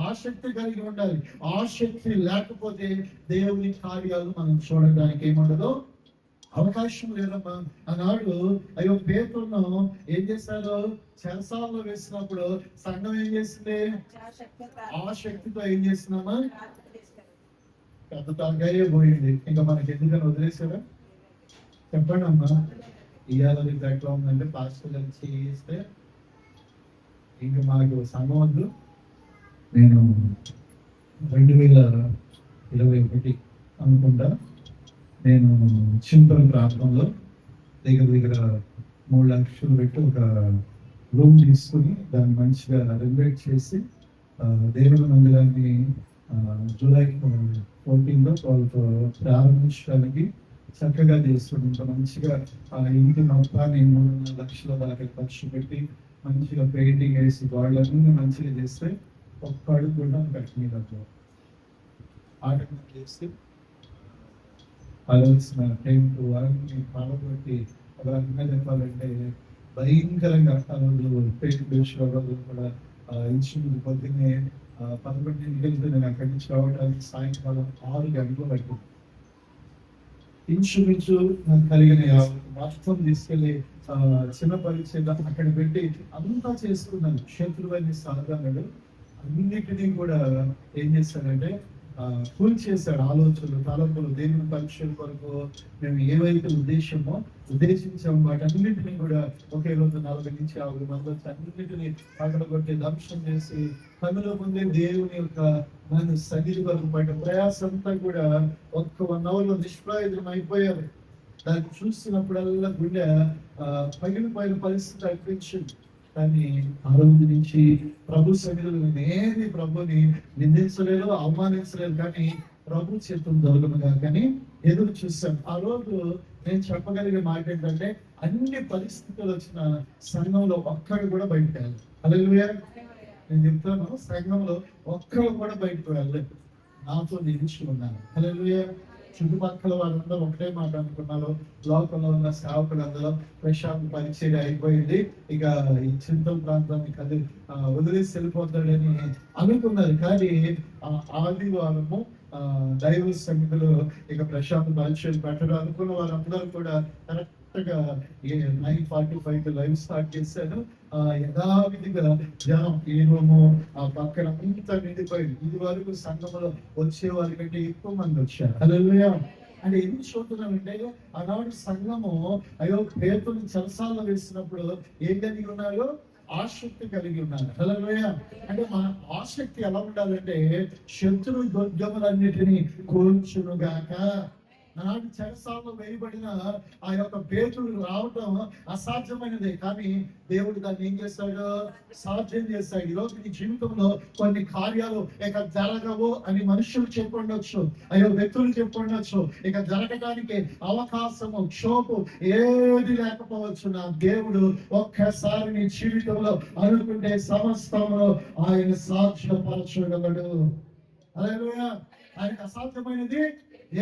ఆసక్తి కలిగి ఉండాలి. ఆసక్తి లేకపోతే దేవుని కార్యాలు మనం చూడడానికి ఏముండదు, అవకాశం లేదమ్మా. ఆనాడు అయ్యో పేతురును ఏం చేశారు? చెరసాలలో వేసినప్పుడు సంఘం ఏం చేసింది? ఆ శక్తితో ఏం చేస్తున్నామా? పెద్ద తలకాయే పోయింది. ఇంకా మనకి ఎందుకని వదిలేసారా? చెప్పండి అమ్మా. ఇవాళ ఎట్లా ఉందంటే పాస్టర్ గారు చేస్తే ఇంకా మాకు సంఘం వద్దు. నేను 2021 అనుకుంటా, నేను చింతల ప్రాంతంలో దగ్గర 3 లక్షలు పెట్టి ఒక రూమ్ తీసుకుని దాన్ని మంచిగా రెనోవేట్ చేసి దేవుని మందిరాన్ని జూలై 14తో ప్రారంభించడానికి చక్కగా చేస్తున్నాం. ఇంకా మంచిగా ఆ ఇంటి మొత్తాన్ని 3.5 లక్షల దాకా ఖర్చు పెట్టి మంచిగా పెయింటింగ్ వేసి గోడలన్నీ మంచిగా చేస్తే ఒక్క అడుగు కూడా కట్టిన ఆటంకం చేసి కావాల్సిన టెంట్ అన్ని పడగొట్టి అలా చెప్పాలంటే భయంకరంగా ఆ రోజు పెయింట్ రోజు కూడా ఇన్స్ట్రుమెంట్ పొద్దున్నే 11ంటికి వెళ్తే నేను అక్కడి నుంచి రావడానికి సాయంకాలం 6 గంటలు పట్టింది. ఇంచుమించు నాకు కలిగిన మొత్తం తీసుకెళ్లి చిన్న పరిచయం అక్కడ పెట్టి అంతా చేసుకున్నాను. శత్రువైన సాధనలు అన్నిటినీ కూడా ఏం చేశానంటే కూల్ చేశాడు. ఆలోచనలు, తలంపులు, దేవుని పరీక్షల కొరకు మేము ఏవైతే ఉద్దేశించాము వాటన్నింటినీ కూడా ఒకే రోజు 40 నుంచి 50 మంది వచ్చి అన్నింటినీ పగలగొట్టి ధ్వంసం చేసి కనుల ముందే దేవుని యొక్క మన సన్నిధి వరకు పడ్డ ప్రయాసంతా కూడా ఒక్క 1 అవర్లో నిష్ప్రయోజనం అయిపోయారు. దాన్ని చూస్తున్నప్పుడల్లా గుండె పగిలిపోయిన పరిస్థితి అనిపించింది. కానీ ఆ రోజు నుంచి ప్రభు సన్నిధిలో నేనేది ప్రభుని నిందించలేదు, అవమానించలేదు, కానీ ప్రభు చేతులు దొరకనుగా కానీ ఎదురు చూశాను. ఆ రోజు నేను చెప్పగలిగే మాట ఏంటంటే అన్ని పరిస్థితులు వచ్చిన సంఘంలో ఒక్కడు కూడా బయటకు వెళ్ళాలి. హల్లెలూయా. నేను చెప్తాను, సంఘంలో ఒక్కడు కూడా బయటకు వెళ్ళలేదు. నాతో నిలిచి ఉన్నాను. హల్లెలూయా. చుట్టుపక్కల వాళ్ళందరూ ఒకటే మాట అనుకున్నారు. లోకంలో ఉన్న సేవకులందరూ ప్రశాంత్ పరిచయం అయిపోయింది, ఇక ఈ చింతల ప్రాంతానికి అది వదిలేసి వెళ్ళిపోతాడని అనుకున్నారు. కానీ ఆదివారము దైవ సన్నిధిలో ఇక ప్రశాంత్ పరిచయం పెట్టడం అనుకున్న వారందరూ కూడా కరెక్ట్ గా 9:45 లైవ్ స్టార్ట్ చేశాను. యథావిధిగా జనం ఈ రూము ఆ పక్కన అంతా నిండిపోయింది. ఇది వరకు సంఘంలో వచ్చే వారి కంటే ఎక్కువ మంది వచ్చారు. హల్లెలూయా. అంటే ఎందుకు చూస్తున్నామంటే ఆనాడు సంఘము అయ్యో పేతురుని చెరసాలలో వేసినప్పుడు ఏం కలిగి ఉన్నారు? ఆసక్తి కలిగి ఉన్నారు. హల్లెలూయా. అంటే మన ఆసక్తి ఎలా ఉండాలంటే శత్రు దుర్గములన్నిటినీ కూల్చునుగాక. నాటి చెరసాలలో వేయబడిన ఆ యొక్క పేతురు రావటం అసాధ్యమైనదే, కానీ దేవుడు దాన్ని ఏం చేస్తాడు? సాధ్యం చేస్తాడు. ఈరోజు నీ జీవితంలో కొన్ని కార్యాలు ఇక జరగవు అని మనుషులు చెప్పుండొచ్చు, అయ్యో వ్యక్తులు చెప్పుండొచ్చు, ఇక జరగడానికి అవకాశము క్షోభు ఏది లేకపోవచ్చు. నా దేవుడు ఒక్కసారి నీ జీవితంలో అనుకుంటే సమస్తమును ఆయన సాధ్యపరచగలడు. హల్లెలూయా. ఆయనకు అసాధ్యమైనది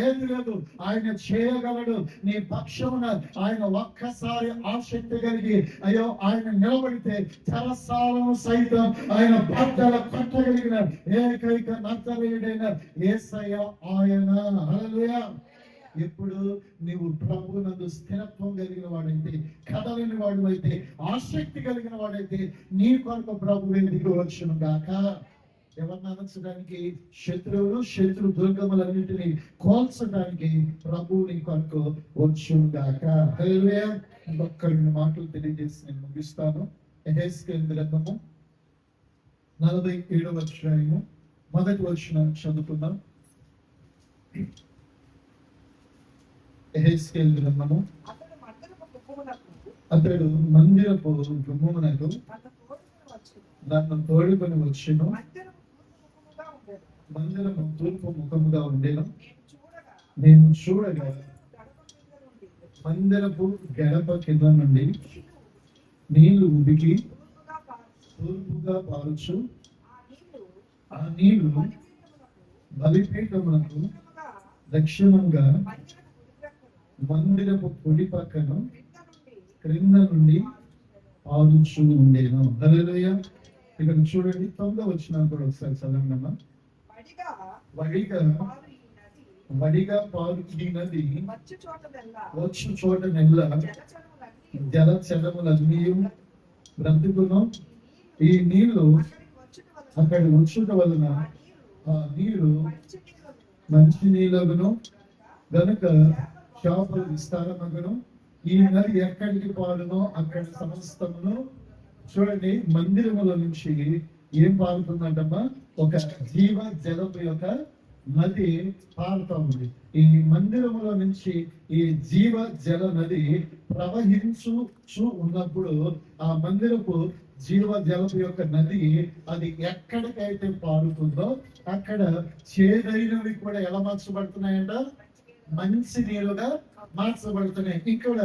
ఏది లేదు. ఆయన చేయగలడు. నీ పక్షమున ఆయన ఒక్కసారి ఆసక్తి కలిగి అయ్యో ఆయన నిలబడితే చెరసాలను సైతం ఆయన బట్టల కట్టగలిగిన ఏకైక నజరేయుడైన యేసయ్య ఆయన. హల్లెలూయా. ఎప్పుడు నీవు ప్రభువునందు స్థిరత్వం కలిగిన వాడైతే, కదలని వాడు అయితే, ఆసక్తి కలిగిన వాడైతే నీ కొరకు ప్రభువే దిగి వచ్చును గాక. ఎవరిని అనర్చడానికి? శత్రువులు, శత్రు దుర్గములన్నింటినీ కోల్చడానికి ప్రభువు నీ కొరకు వచ్చును గాక. హల్లెలూయా. ఇంకొక 2 మాటలు తెలియజేసి నేను ముగిస్తాను. యెహెజ్కేలు గ్రంథము 47వ అధ్యాయము 1వ వచనం చదువుకుందాం. యెహెజ్కేలు గ్రంథము అతడు మందిరపు గుమ్మమునకు అతడు మందిరపు గుమ్మమునకు నన్ను తోడుకొని నన్ను తోడుకొని వచ్చెను. వచ్చెను. మందిరము తూర్పు ముఖముగా ఉండెను. మందిరము తూర్పు ముఖముగా ఉండెను. నేను నేను చూడగా మందిరపు గడప కింద నుండి నీళ్లు ఉబికి తూర్పుగా పారుచు ఆ నీళ్లు బలిపీఠమునకు దక్షిణంగా మందిరపు కుడి పక్కన క్రింద నుండి పారుచు ఉండేను. హల్లెలూయా. ఇక్కడ చూడండి 9వ వచనం కూడా ఒకసారి చదవండి అమ్మా. వడిగా పారు ఈ నది వచ్చు చోటనెల్లా జలచరములన్నీ బ్రతుకును. ఈ నీళ్లు అక్కడ వచ్చుట వలన ఆ నీరు మంచి నీళ్ళగును గనుక చేపలు విస్తారమగును. ఈ నది ఎక్కడికి పారునో అక్కడ సమస్తమును. చూడండి, మందిరముల నుంచి ఏం పారుతుందంటమ్మా? ఒక జీవ జలపు యొక్క నది పారుతా ఉంది. ఈ మందిరముల నుంచి ఈ జీవ జల నది ప్రవహించు ఉన్నప్పుడు ఆ మందిరపు జీవ జలపు యొక్క నది అది ఎక్కడికైతే పారుతుందో అక్కడ చేదైనవి కూడా ఎలా మార్చబడుతున్నాయంట? మంచి నీరుగా మార్చబడుతున్నాయి. ఇక్కడ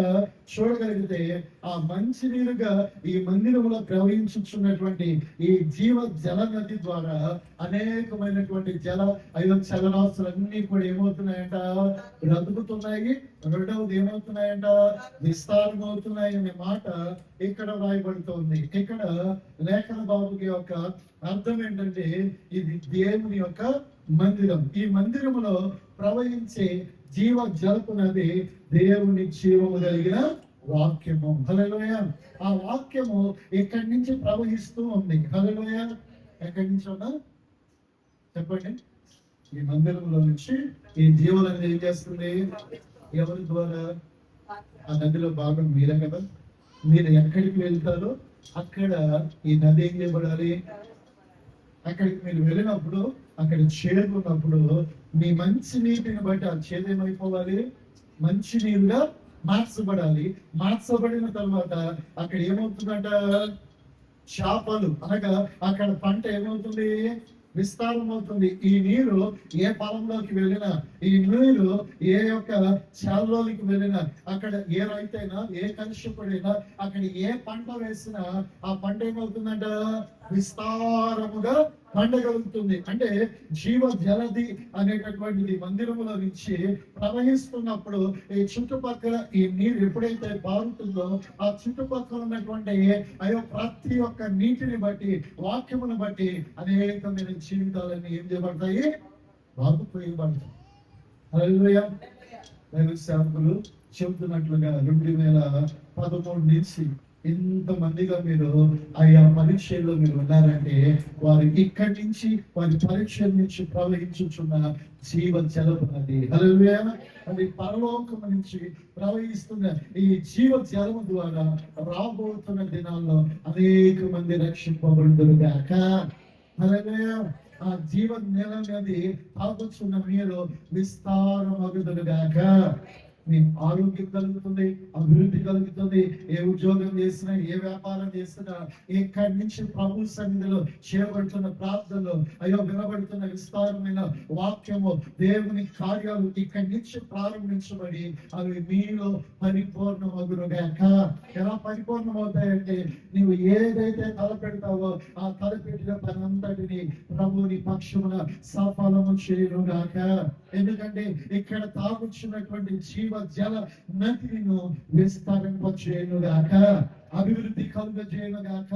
చూడగలిగితే ఆ మంచి నీరుగా ఈ మందిరంలో ప్రవహించుచున్నటువంటి ఈ జీవ జల నది ద్వారా అనేకమైనటువంటి చలనాస్తులన్నీ కూడా ఏమవుతున్నాయంట? బ్రతుకుతున్నాయి. రెండవది ఏమవుతున్నాయంట? విస్తారం అవుతున్నాయి అనే మాట ఇక్కడ రాయబడుతోంది. ఇక్కడ లేఖన బాబుకి యొక్క అర్థం ఏంటంటే ఇది దేవుని యొక్క మందిరం. ఈ మందిరములో ప్రవహించే జీవ జలపు నది దేవుని జీవము కలిగిన వాక్యము. హల్లెలూయా. ఆ వాక్యము ఇక్కడి నుంచి ప్రవహిస్తూ ఉంది. హల్లెలూయా. ఎక్కడి నుంచి ఉన్నా చెప్పండి. ఈ మందిరంలో నుంచి ఈ జీవులను ఏం చేస్తుంది? ఎవరి ద్వారా? ఆ నదిలో భాగం మీరే కదా. మీరు ఎక్కడికి వెళ్తారో అక్కడ ఈ నది ఏం చేయబడాలి? అక్కడికి మీరు వెళ్ళినప్పుడు అక్కడ చేరుకున్నప్పుడు మీ మంచి నీటిని బట్టి ఆ చేదు ఏమైపోవాలి? మంచి నీరుగా మార్చబడాలి. మార్చబడిన తర్వాత అక్కడ ఏమవుతుందంట? చేపలు అనగా అక్కడ పంట ఏమవుతుంది? విస్తారం అవుతుంది. ఈ నీరు ఏ పొలంలోకి వెళ్ళినా, ఈ నీరు ఏ యొక్క చాల్లోకి వెళ్ళినా, అక్కడ ఏ రైతైనా ఏ కలుషకుడైనా అక్కడ ఏ పంట వేసినా ఆ పంట ఏమవుతుందంట? విస్తారముగా పండగలుగుతుంది. అంటే జీవ జలది అనేటటువంటిది మందిరములో నుంచి ప్రవహిస్తున్నప్పుడు ఈ చుట్టుపక్కల ఈ నీరు ఎప్పుడైతే పారుతుందో ఆ చుట్టుపక్కల ఉన్నటువంటి ప్రతి ఒక్క నీటిని బట్టి, వాక్యమును బట్టి అనేకమైన జీవితాలన్నీ ఏం చేయబడతాయి? బాగుపోయబడతాయి. హల్లెలూయా. దైవ సేవకులు చెబుతున్నట్లుగా 2013 నుంచి ఇంతమందిగా మీరు ఆయా పరీక్షల్లో మీరు ఉన్నారంటే వారు ఇక్కడి నుంచి వారి పరీక్షల నుంచి ప్రవహించుచున్న జీవ జలపు నది. హల్లెలూయా. అది పరలోకం నుంచి ప్రవహిస్తున్న ఈ జీవ జలము ద్వారా రాబోతున్న దినాల్లో అనేక మంది రక్షింపబడుదురు గాక. హల్లెలూయా. ఆ జీవ నెల నది తాగుచున్న మీరు విస్తారమగుదురు గాక. మీ ఆరోగ్యం కలుగుతుంది, అభివృద్ధి కలుగుతుంది. ఏ ఉద్యోగం చేసినా, ఏ వ్యాపారం చేసినా ఇక్కడి నుంచి ప్రభు సన్నిధిలో చేయబడుతున్న ప్రార్థనలు, వినబడుతున్న విస్తారమైన వాక్యము, దేవుని కార్యాలు ఇక్కడి నుంచి ప్రారంభించబడి అవి మీలో పరిపూర్ణమగునుగాక. ఎలా పరిపూర్ణమవుతాయంటే నీవు ఏదైతే తలపెడతావో ఆ తలపెట్టిన పని అంతటిని ప్రభువుని పక్షమున సఫలము చేయునుగాక. ఎందుకంటే ఇక్కడ తాగుచున్నటువంటి జీవ జల నదిని విస్తరింపచేయునుగాక, అభివృద్ధి కలుగజేయునుగాక.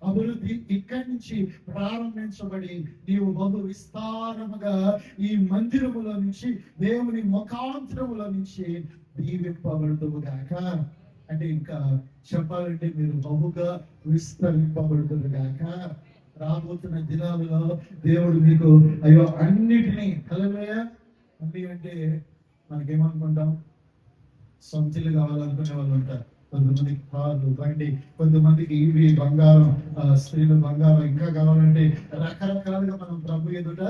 అభివృద్ధి ఇక్కడి నుంచి ప్రారంభించబడి నీవు బహు విస్తారముగా ఈ మందిరములో నుంచి, దేవుని ముఖాంతరములో నుంచి దీవింపబడుదువుగాక. అంటే ఇంకా చెప్పాలంటే మీరు బహుగా విస్తరింపబడుదురుగాక. రాబోతున్న దినాలలో దేవుడు మీకు అన్నిటినీ హల్లెలూయా. అన్ని అంటే మనకేమనుకుంటాం? సొంతలు కావాలనుకునే వాళ్ళు ఉంటారు. కొంతమందికి కార్లు, బండి, కొంతమందికి ఇవి బంగారం, స్త్రీలు బంగారం, ఇంకా కావాలంటే రకరకాలుగా మనం ప్రభు ఎదుట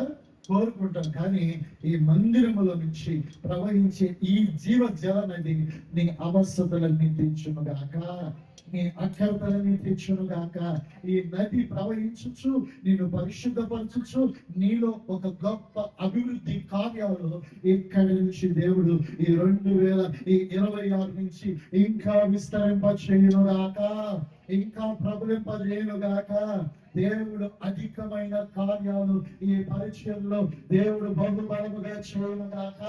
కోరుకుంటాం. కానీ ఈ మందిరములో నుంచి ప్రవహించే ఈ జీవ జల నది నీ అవసరతలన్నీ తీర్చునుగాక, నీ అక్కరతలని తీర్చునుగాక. ఈ నది ప్రవహించుచు నిన్ను పరిశుద్ధపరచుచు నీలో ఒక గొప్ప అభివృద్ధి కార్యాలు ఇక్కడి నుంచి దేవుడు ఈ 2026 నుంచి ఇంకా విస్తరింపచేయునుగాక, ఇంకా ప్రబలింపజేయునుగాక. దేవుడు అధికమైన కార్యాలు ఈ పరిచయంలో దేవుడు బహుబలముగా చేయునుగాక.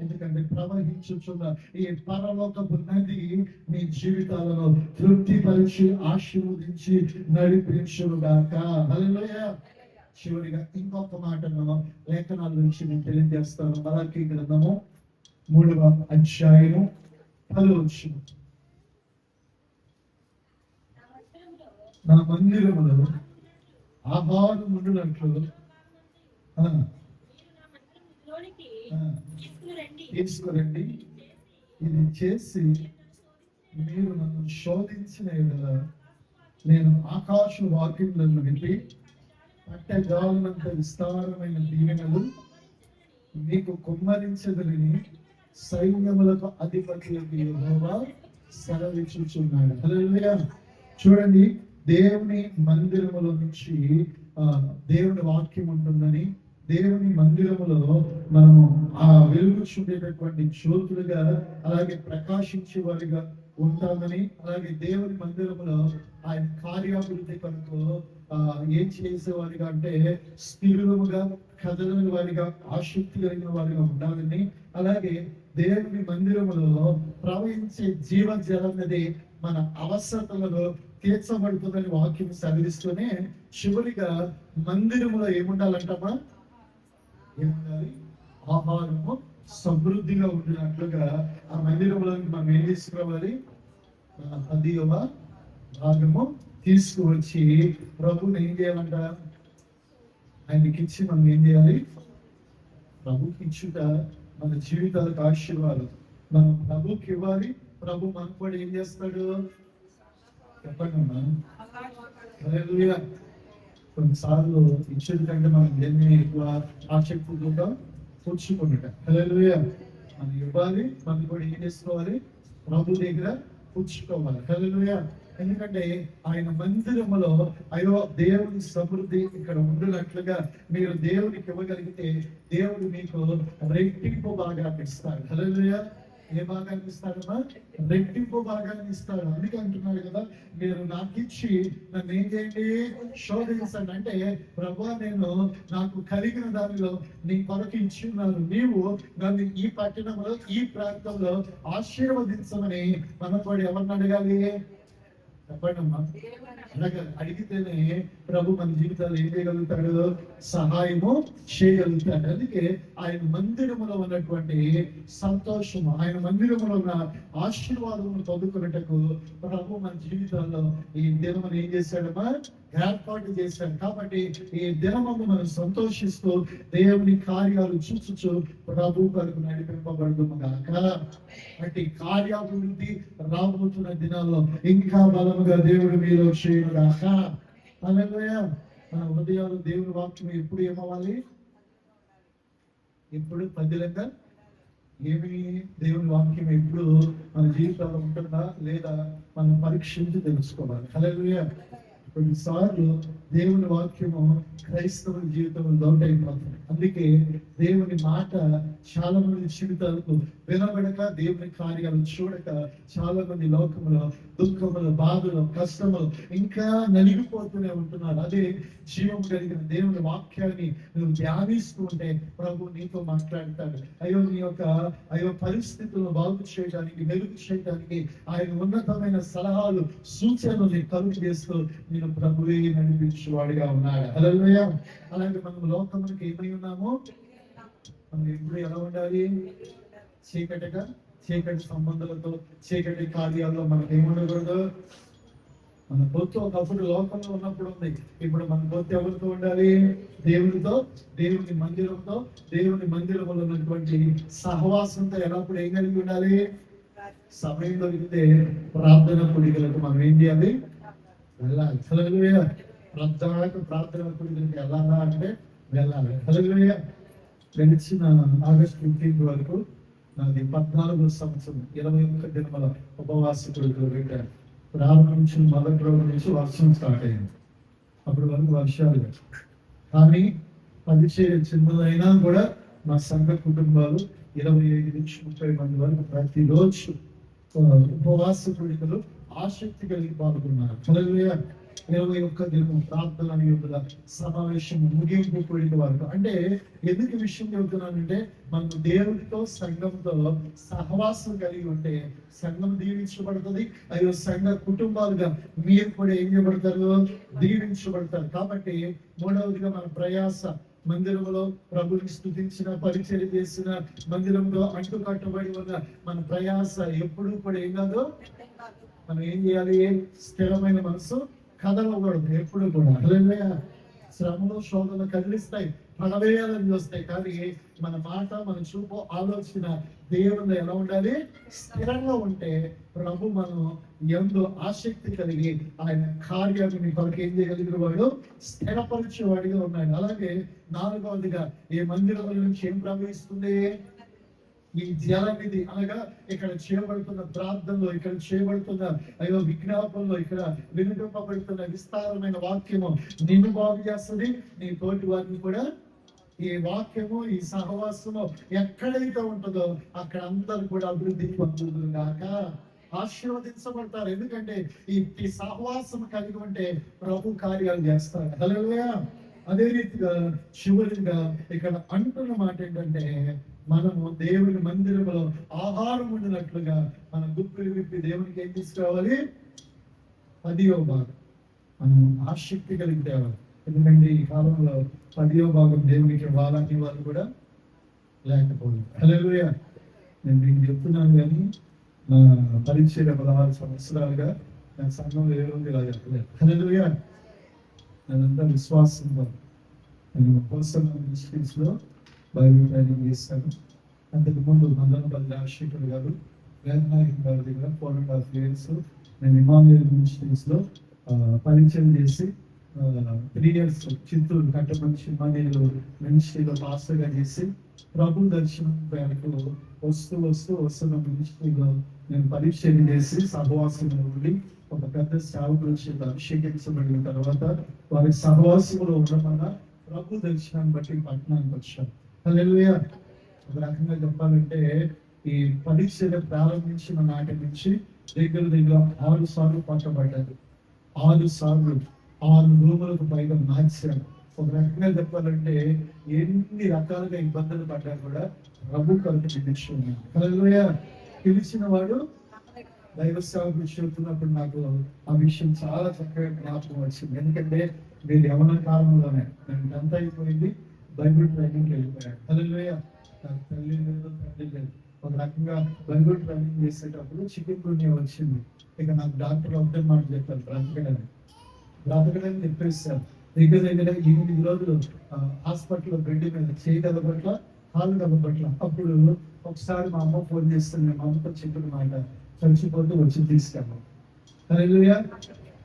ఎందుకంటే ప్రవహించుచున్న ఈ పరలోకపు నది మీ జీవితాలలో తృప్తిపరిచి ఆశీర్వదించి నడిపించునుగాక. హల్లెలూయా. చివరిగా ఇంకొక మాటను లేఖనాల నుంచి నేను తెలియజేస్తాను. మలాకీ గ్రంథము 3వ అధ్యాయము 10వ వచనం. నా మందిరములో ఆహారం ఉండునట్లు తీసుకురండి, ఇది చేసి మీరు నన్ను శోధించిన యెడల నేను ఆకాశ వాక్యములను విప్పి పట్టజాలనంత విస్తారమైన దీవెనలు మీకు కుమ్మరించదని సైన్యములకు అధిపతి యెహోవా సెలవిచ్చుచున్నాడు. హల్లెలూయా. చూడండి, దేవుని మందిరములో నుంచి దేవుని వాక్యం ఉంటుందని, దేవుని మందిరములో మనము ఆ వెలుగు చూడేటటువంటి జ్యోతులుగా అలాగే ప్రకాశించే వారిగా ఉంటామని, అలాగే దేవుని మందిరములో ఆయన కార్యాభివృద్ధి కొరకు ఏం చేసేవారిగా అంటే స్థిరముగా కదలని వారిగా ఆసక్తి కలిగిన వారిగా ఉండాలని, అలాగే దేవుని మందిరములో ప్రవహించే జీవ జలం అనేది మన అవసరతలలో తీర్చబడుతుందని వాక్యం సెలవిస్తూనే చివరిగా మందిరములో ఏముండాలంటమా, ఏముండాలి? ఆహారము సమృద్ధిగా ఉండినట్లుగా ఆ మందిరంలో మనం ఏం తీసుకురావాలి? 10వ భాగము తీసుకువచ్చి ప్రభుని ఏం చేయాలంట? ఆయనకి ఇచ్చి మనం ఏం చేయాలి? ప్రభుకి ఇచ్చుట మన జీవితాలకు ఆశీర్వాదం. మనం ప్రభుకి ఇవ్వాలి, ప్రభు మనకు కూడా ఏం చేస్తాడు? చెప్పండి అమ్మా. హల్లెలూయా. కొన్నిసార్లు ఇచ్చేది కంటే మనం దేన్ని ఎక్కువ ఆసక్తి చూద్దాం? పుచ్చుకుంటాం. హల్లెలూయా. మనం ఇవ్వాలి, మనం కూడా ఏం చేసుకోవాలి? ప్రభు దగ్గర పుచ్చుకోవాలి. హల్లెలూయా. ఎందుకంటే ఆయన మందిరములో అయ్యో దేవుని సమృద్ధి ఇక్కడ ఉండినట్లుగా మీరు దేవునికి ఇవ్వగలిగితే దేవుడు మీకు రెట్టింపు భాగాన్ని ఇస్తాడు. హల్లెలూయా. ఏ భాగాన్ని ఇస్తాడమ్మా? రెట్టింపు భాగాన్ని ఇస్తాడు. అందుకే అంటున్నాడు కదా, మీరు నాకు ఇచ్చి నన్ను ఏం చేయండి? శోధించండి. అంటే ప్రభువా, నేను నాకు కలిగిన దానిలో నీ కొరకు ఇచ్చి ఉన్నాను, నీవు నన్ను ఈ పట్టణంలో ఈ ప్రాంతంలో ఆశీర్వదించమని మనం కూడా ఎవరిని అడగాలి? చెప్పండమ్మా. అడిగితేనే ప్రభు మన జీవితాలు ఏం చేయగలుగుతాడు? సహాయము చేయగలుగుతాడు. అందుకే ఆయన మందిరములో ఉన్నటువంటి సంతోషము, ఆయన మందిరములో ఉన్న ఆశీర్వాదమును పొందుకున్నట్టుకు ప్రభు మన జీవితాల్లో ఈ దినమును ఏం చేశాడమ్మా? ఏర్పాటు చేశాడు. కాబట్టి ఈ దినమును మనం సంతోషిస్తూ దేవుని కార్యాలు చూచుచు ప్రభు కొరకు నడిపింపబడుగాక. అట్టి కార్యాభివృద్ధి రాబోతున్న దినాల్లో ఇంకా బలముగా దేవుడు మీలో చేయగాక. హల్లెలూయా. మన హృదయాలు దేవుని వాక్యం ఎప్పుడు ఏమవ్వాలి? ఎప్పుడు పదిలంగా ఏమి దేవుని వాక్యం ఎప్పుడు మన జీవితాల్లో ఉంటుందా లేదా మనం పరీక్షించి తెలుసుకోవాలి. హల్లెలూయా. కొన్నిసార్లు దేవుని వాక్యము క్రైస్తవుల జీవితంలో డౌట్ అయిపోతుంది. అందుకే దేవుని మాట చాలా మంది జీవితాలకు వినబడక, దేవుని కార్యాలు చూడక చాలా మంది లోకములో దుఃఖములు, బాధలు, కష్టములు ఇంకా నలిగిపోతూనే ఉంటున్నారు. అదే జీవం కలిగిన దేవుని వాక్యాన్ని నువ్వు ధ్యానిస్తూ ఉంటే ప్రభు నీతో మాట్లాడతాడు. అయ్యో పరిస్థితులను బాగు చేయడానికి, వెలుగు చేయడానికి ఆయన ఉన్నతమైన సలహాలు, సూచనలు నీ కలుగు చేస్తూ నేను ప్రభువే నడిపించేవాడిగా ఉన్నాడు. హల్లెలూయా. అలాగే మనం లోకమునికి ఏమై ఉన్నామో మనం ఎప్పుడు ఎలా ఉండాలి? చీకటిగా, చీకటి సంబంధాలతో, చీకటి కార్యాల్లో మనకు ఏముండకూడదు. మన పొత్తు ఒకప్పుడు లోకంలో ఉన్నప్పుడు ఉంది, ఇప్పుడు మన పొత్తు ఎవరితో ఉండాలి? దేవునితో, దేవుని మందిరంతో. దేవుని మందిరంలో ఉన్నటువంటి సహవాసంతో ఎల్లప్పుడు ఏం కలిగి ఉండాలి? సమయం దొరికితే ప్రార్థన పొడికలకు మనం ఏం చేయాలి? వెళ్ళాలి. హల్లెలూయా. ప్రార్థన పొడికలకు వెళ్ళాలా అంటే వెళ్ళాలి. హల్లెలూయా. గడిచిన ఆగస్టు 15 వరకు నాది 14వ సంవత్సరం 21 దినముల ఉపవాస కూడికలు పెట్టాను. ప్రారంభించిన మొదటి రోజు నుంచి వర్షం స్టార్ట్ అయింది. అప్పటి వరకు వర్షాలు లేవు. కానీ పరిచర్య చిన్నదైనా కూడా మా సంఘ కుటుంబాలు 25 నుంచి 30 మంది వరకు ప్రతిరోజు ఉపవాస కూడికలు ఆసక్తి కలిగి పాల్గొన్నారు. హల్లెలూయా. 21 దినం ప్రార్థన యుద్ధ సమావేశం ముగింపు కూడిక వరకు. అంటే ఎందుకు ఈ విషయం చెబుతున్నానంటే, మనం దేవుడితో సంఘంతో సహవాసం కలిగి ఉంటే సంఘం దీవించబడుతుంది. అయ్యో సంఘ కుటుంబాలుగా మీరు కూడా ఏం చేయబడతారు? దీవించబడతారు. కాబట్టి మూడవదిగా మన ప్రయాస, మందిరంలో ప్రభుని స్తుతించిన, పరిచర్య చేసిన, మందిరంలో అంటు కట్టబడి ఉన్న మన ప్రయాస ఎప్పుడూ కూడా ఏం కాదు. మనం ఏం చేయాలి? స్థిరమైన మనసు కదలకూడదు ఎప్పుడు కూడా. హల్లెలూయా. శ్రమలు శోధనలు కదిలిస్తాయి, పడవేయాలని చూస్తాయి. కానీ మన మాట, మన చూపు, ఆలోచన దేవుళ్ళు ఎలా ఉండాలి? స్థిరంగా ఉంటే ప్రభు మనం ఎంతో ఆసక్తి కలిగి ఆయన కార్యాన్ని మీ కొరకు ఏం చేయగలిగిన వాడు? స్థిరపరిచేవాడిగా ఉన్నాడు. అలాగే 4వదిగా ఈ మందిరం నుంచి ఏం ప్రవహిస్తుంది? ఈ జలనిధి, అనగా ఇక్కడ చేయబడుతున్న ప్రార్థనలో, ఇక్కడ చేయబడుతున్న అయ్యో విజ్ఞాపనలో, ఇక్కడ వినిపింపబడుతున్న విస్తారమైన వాక్యము నిన్ను బాగు చేస్తుంది, నీ తోటి వారిని కూడా. ఈ వాక్యము, ఈ సహవాసము ఎక్కడైతే ఉంటుందో అక్కడ అందరూ కూడా అభివృద్ధి పొందుదురు గాక, ఆశీర్వదించబడతారు. ఎందుకంటే ఈ సహవాసం కలిగి ఉంటే ప్రభు కార్యాలు చేస్తారు. హల్లెలూయా. అదే రీతిగా చివరిగా ఇక్కడ అంటున్న మాట ఏంటంటే, మనము దేవుని మందిరంలో ఆహారం ఉండినట్లుగా మన గుప్పిలు విప్పి దేవునికి ఏం తీసుకురావాలి? 10వ భాగం మనం ఆసక్తి కలిగి తేవాలి. ఎందుకంటే ఈ కాలంలో 10వ భాగం దేవునికి ఇవ్వాలని వాళ్ళు కూడా లేకపోలేదు. హల్లెలూయా. నేను మీకు చెప్తున్నాను, కానీ నా పరిచయ 16 సంవత్సరాలుగా నా సంఘంలో ఏ రోజు ఇలా చెప్పలేదు. హల్లెలూయా. నేనంతా విశ్వాసంతో నేను పర్సనల్ మినిస్ట్రీస్ లో బైబిల్ ట్రైనింగ్ చేశాను. అంతకు ముందు మదనపల్లి రాజశేఖర్ గారు, వేదనాయక్ గారి దగ్గర 4.5 years నేను ఇమానుయేల్ మినిస్ట్రీస్ లో పరిచయం చేసి 3 years చిత్తూరు కట్టమంచి ఇమానుయేల్ మినిస్ట్రీలో పాస్టర్ గా చేసి ప్రభు దర్శనం పేరుకు వస్తున్న మినిస్ట్రీలో నేను పరిచయం చేసి సహవాసంలో ఉండి ఒక పెద్ద సేవకుల చేత అభిషేకించబడిన తర్వాత వారి సహవాసంలో ఉండడం వల్ల ప్రభు దర్శనాన్ని బట్టి పట్టణానికి వచ్చాను. హల్లెలూయా. ఒక రకంగా చెప్పాలంటే ఈ పరిచర్య ప్రారంభించిన నాటి నుంచి దగ్గర 6 సార్లు పట్టబడ్డారు. 6 సార్లు 6 రూములకు పైగా మార్చారు. ఒక రకంగా చెప్పాలంటే ఎన్ని రకాలుగా ఇబ్బందులు పడ్డా కూడా ప్రభు కొరకు పిలిచుకున్నాడు. హల్లెలూయా. పిలిచిన వాడు దైవ సేవకుడు చెబుతున్నప్పుడు నాకు ఆ విషయం చాలా చక్కగా జ్ఞాపకం వచ్చింది. ఎందుకంటే మీరు యవన కాలంలోనే నేను 10th అయిపోయింది, బైబిల్ ట్రైనింగ్ వెళ్ళిపోయాడు. హల్లెలూయా. తల్లి లేదు, తండ్రి లేదు. ఒక రకంగా బైబిల్ ట్రైనింగ్ చేసేటప్పుడు చికెన్ గున్యా వచ్చింది. ఇక నాకు డాక్టర్ ఒకటే మాట చెప్పారు, బ్రతకడని చెప్పేస్తారు. దగ్గర 8 రోజులు హాస్పిటల్లో బెడ్ మీద చేయగల పట్ల, కాలు గల పట్ల. అప్పుడు ఒకసారి మా అమ్మ ఫోన్ చేస్తుంది, మా అమ్మతో చెప్పిన మాట, చచ్చిపోతూ వచ్చి తీసుకెళ్ళాం. హల్లెలూయా.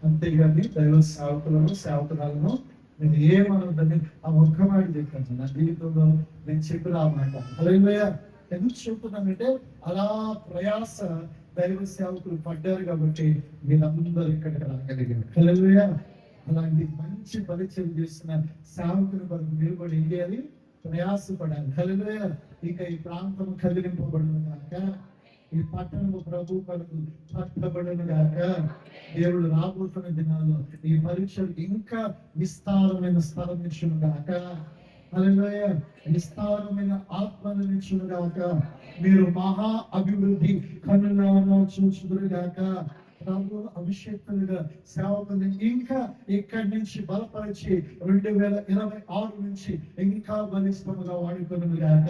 అంతేగాని దైవ సేవకులను సేవకురాలను నేను ఏమనొద్దని ఆ ఒక్క మాట చెప్పాను. నా జీవితంలో నేను చెప్పిన ఆ మాట. హల్లెలూయా. ఎందుకు చెప్తున్నానంటే అలా ప్రయాస దైవ సేవకులు పడ్డారు కాబట్టి మీరందరూ ఇక్కడికి రాగలిగారు. హల్లెలూయా. అలాంటి మంచి పరిచయం చేస్తున్న సేవకుని కొరకు మీరు కూడా ఏం చేయాలి? ప్రయాసపడాలి. హల్లెలూయా. ఇక ఈ ప్రాంతం కదిలింపబడును గాక, ఈ పట్టణము ప్రభు కొరకు పట్టబడును గాక. దేవుడు రాబోతున్న దినాల్లో ఈ పరీక్షలు ఇంకా విస్తారమైన స్థలం ఇచ్చును గాక. హల్లెలూయా. విస్తారమైన ఆత్మను ఇచ్చును గాక. మీరు మహా అభివృద్ధి కనులారా చూచుదురు గాక. ప్రభు అభిషేక్తులుగా సేవకుని ఇంకా ఇక్కడి నుంచి బలపరిచి 2026 నుంచి ఇంకా బలిష్టముగా వాడుకున్నది గాక.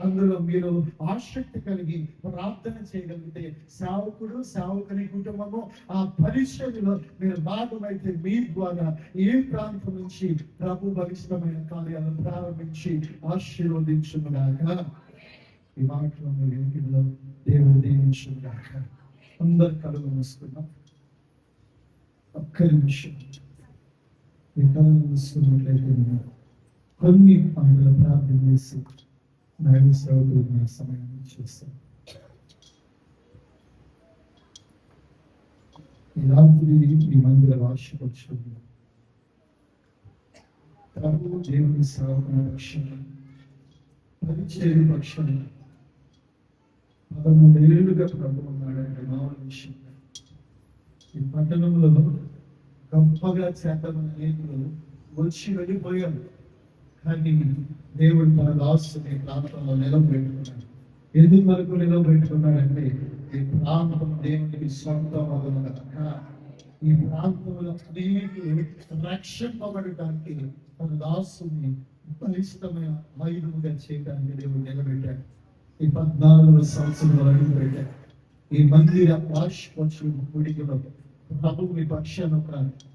అందులో మీరు ఆసక్తి కలిగి ప్రార్థన చేయగలిగితే సేవకుని కుటుంబము ఆ పరిచర్యలో మీరు భాగమైతే మీ ద్వారా ఏ ప్రాంతం నుంచి ప్రభు బలిష్టమైన కార్యాలను ప్రారంభించి ఆశీర్వదించును గాక. ఈ మాటలో మీరు ఇంటిలో దేవుడు దీవించును గాక. అందరు కళ్ళు మూసుకున్నాం. ఒక్క నిమిషం ఈ కళ్ళు మూసుకున్నట్లయితే కొన్ని పండుగ ప్రార్థన చేసి దైవ సేవకులు నా సమయాన్ని చేస్తాను. ఈ రాత్రి ఈ మందిర వార్షికోత్సవం ప్రభు దేవుని సేవకుల పక్షాన పరిచయ పక్షాన 13 ఏళ్ళుగా ప్రభు ఉన్నాడంటే మామూలు విషయం. ఈ పట్టణంలో గొప్పగా చేతమైన అనేకులు వచ్చి వెళ్ళిపోయారు. కానీ దేవుడు తన దాసుని ప్రాంతంలో నిలవబెట్టుకున్నాడు. ఎందుకు వరకు నిలవబెట్టుకున్నాడంటే ఈ ప్రాంతం దేవునికి సొంతం అవ్వదు కనుక ఈ ప్రాంతంలో అనేకులు రక్షింపబడటానికి తన దాసుని బలిష్టమైన ఆయుధంగా చేయడానికి దేవుడు నిలబెట్టాడు. ఈ 14 సంవత్సరాలు అడుగు పెట్టాడు. ఈ మందిర వార్షికోత్సవం గుడిలో ప్రభు మీ పక్షాన ఒక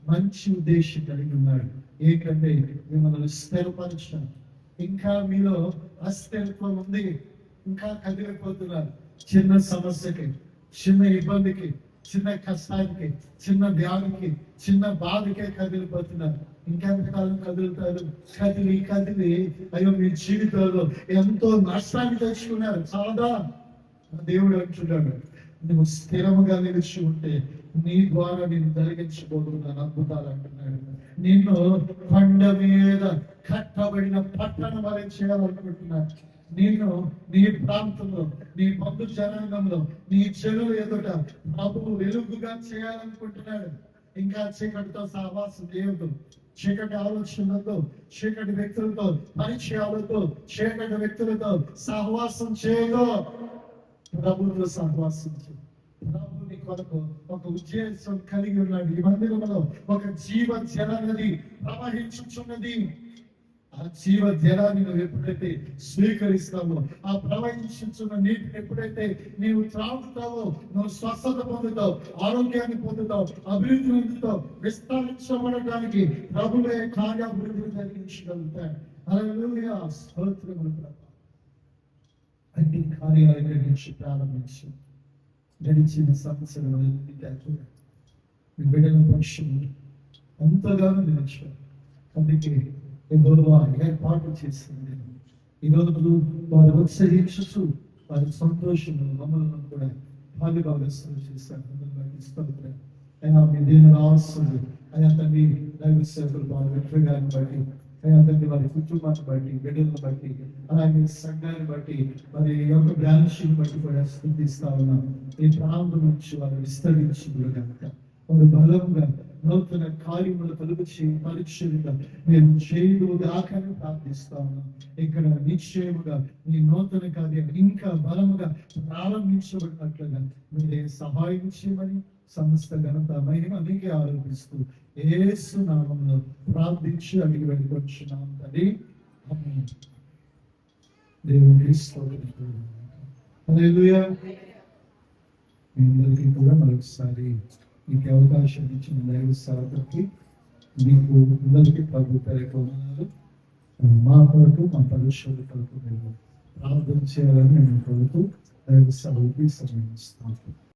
మంచి ఉద్దేశం కలిగి ఉన్నాడు. ఏంటంటే మిమ్మల్ని స్థిరపరచాలి. ఇంకా మీలో అస్థిరత్వం ఉంది, ఇంకా కదిలిపోతున్నారు. చిన్న సమస్యకి, చిన్న ఇబ్బందికి, చిన్న కష్టానికి, చిన్న వ్యాధికి, చిన్న బాధకే కదిలిపోతున్నారు. ఇంకెంతకాలం కదులుతారు? కదిలి అయ్యో మీ జీవితంలో ఎంతో నష్టాన్ని తెచ్చుకున్నారు. చాలా దేవుడు అంటున్నాడు, నువ్వు స్థిరముగా నిలిచి ఉంటే నీ ద్వారా నేను జరిగించబోతున్నాను అద్భుతాలు అంటున్నాడు. నిన్ను కొండ మీద కట్టబడిన పట్టణం వలె చేయాలనుకుంటున్నాను. నేను నీ ప్రాంతంలో, నీ బంధు జనాంగంలో, నీ చెరువు ఎదుట ప్రభువు వెలుగుగా చేయాలనుకుంటున్నాడు. ఇంకా చీకటితో సహవాసం చేయదు, చీకటి ఆలోచనలతో, చీకటి వ్యక్తులతో, పరిచయాలతో, చీకటి వ్యక్తులతో సహవాసం చేయదు. ప్రభుత్వ సహవాసం చేయి. ప్రభుని కొరకు ఒక ఉద్దేశం కలిగి ఉన్నాడు. ఈ మందిరంలో ఒక జీవ జల నది ప్రవహించుచున్నది. ఆ జీవ జలాన్ని నువ్వు ఎప్పుడైతే స్వీకరిస్తావో, ఆ ప్రవహించుచున్న నీటిని ఎప్పుడైతే నీవు త్రాగుతావో, నువ్వు స్వస్థత పొందుతావు, ఆరోగ్యాన్ని పొందుతావు, అభివృద్ధి పొందుతావు. విస్తరించబడటానికి ప్రభువే కార్యాభివృద్ధి జరిగించగలుగుతాడు. హల్లెలూయా, స్తోత్రములు ప్రభు. అన్ని కార్యాలు గ్రహించి ప్రారంభించి గడిచిన సంవత్సరంలో మీ బిడ్డల పక్షం ఎంతగానో నిలిచారు. అందుకే ఏర్పాటు చేసింది. ఈరోజు వారు ఉత్సహించు వారి సంతోషంలో మమ్మల్ని కూడా భాగస్వామ్యం చేశారు. అయినా మీ దీని రావాల్సింది అయినా తండ్రి దైవ సేవకులు వారి వ్యక్తిగాన్ని బట్టి, అయినా తండ్రి వారి కుటుంబాన్ని బట్టి, బిడ్డలను బట్టి, అలాగే సంఘాన్ని బట్టి, మరి యొక్క బ్రాంచ్ని బట్టి కూడా స్థుతిస్తా ఉన్నాం. ఈ ప్రాంతం నుంచి వారు విస్తరించి కనుక వారు బలంగా నూతన కార్యములు కలుగు పరీక్షలుగా మీరు చేయుగాకని ప్రార్థిస్తా ఉన్నాం. ఇక్కడ నిశ్చయముగా మీ నూతన కార్యం ఇంకా బలముగా ప్రారంభించబడినట్లుగా మీరే సహాయం చేయమని సమస్త ఘనత మహిమ మీకే ఆరోపిస్తూ యేసు నామములో ప్రార్థించి అడిగి వెళ్ళిపోతున్నాం తండ్రి. ఆమేన్. దేవునికి స్తోత్రం. హల్లెలూయా. మీ అందరికీ కూడా మరొకసారి మీకు అవకాశం ఇచ్చిన దైవ సేవకుడికి మీకు అందరికీ ప్రభు పేరున్నారు. మా కొరకు, మా పరిశోధన కొరకు మేము ప్రార్థన చేయాలని మేము కోరుతూ దైవ సేవకి సమయం ఇస్తాం.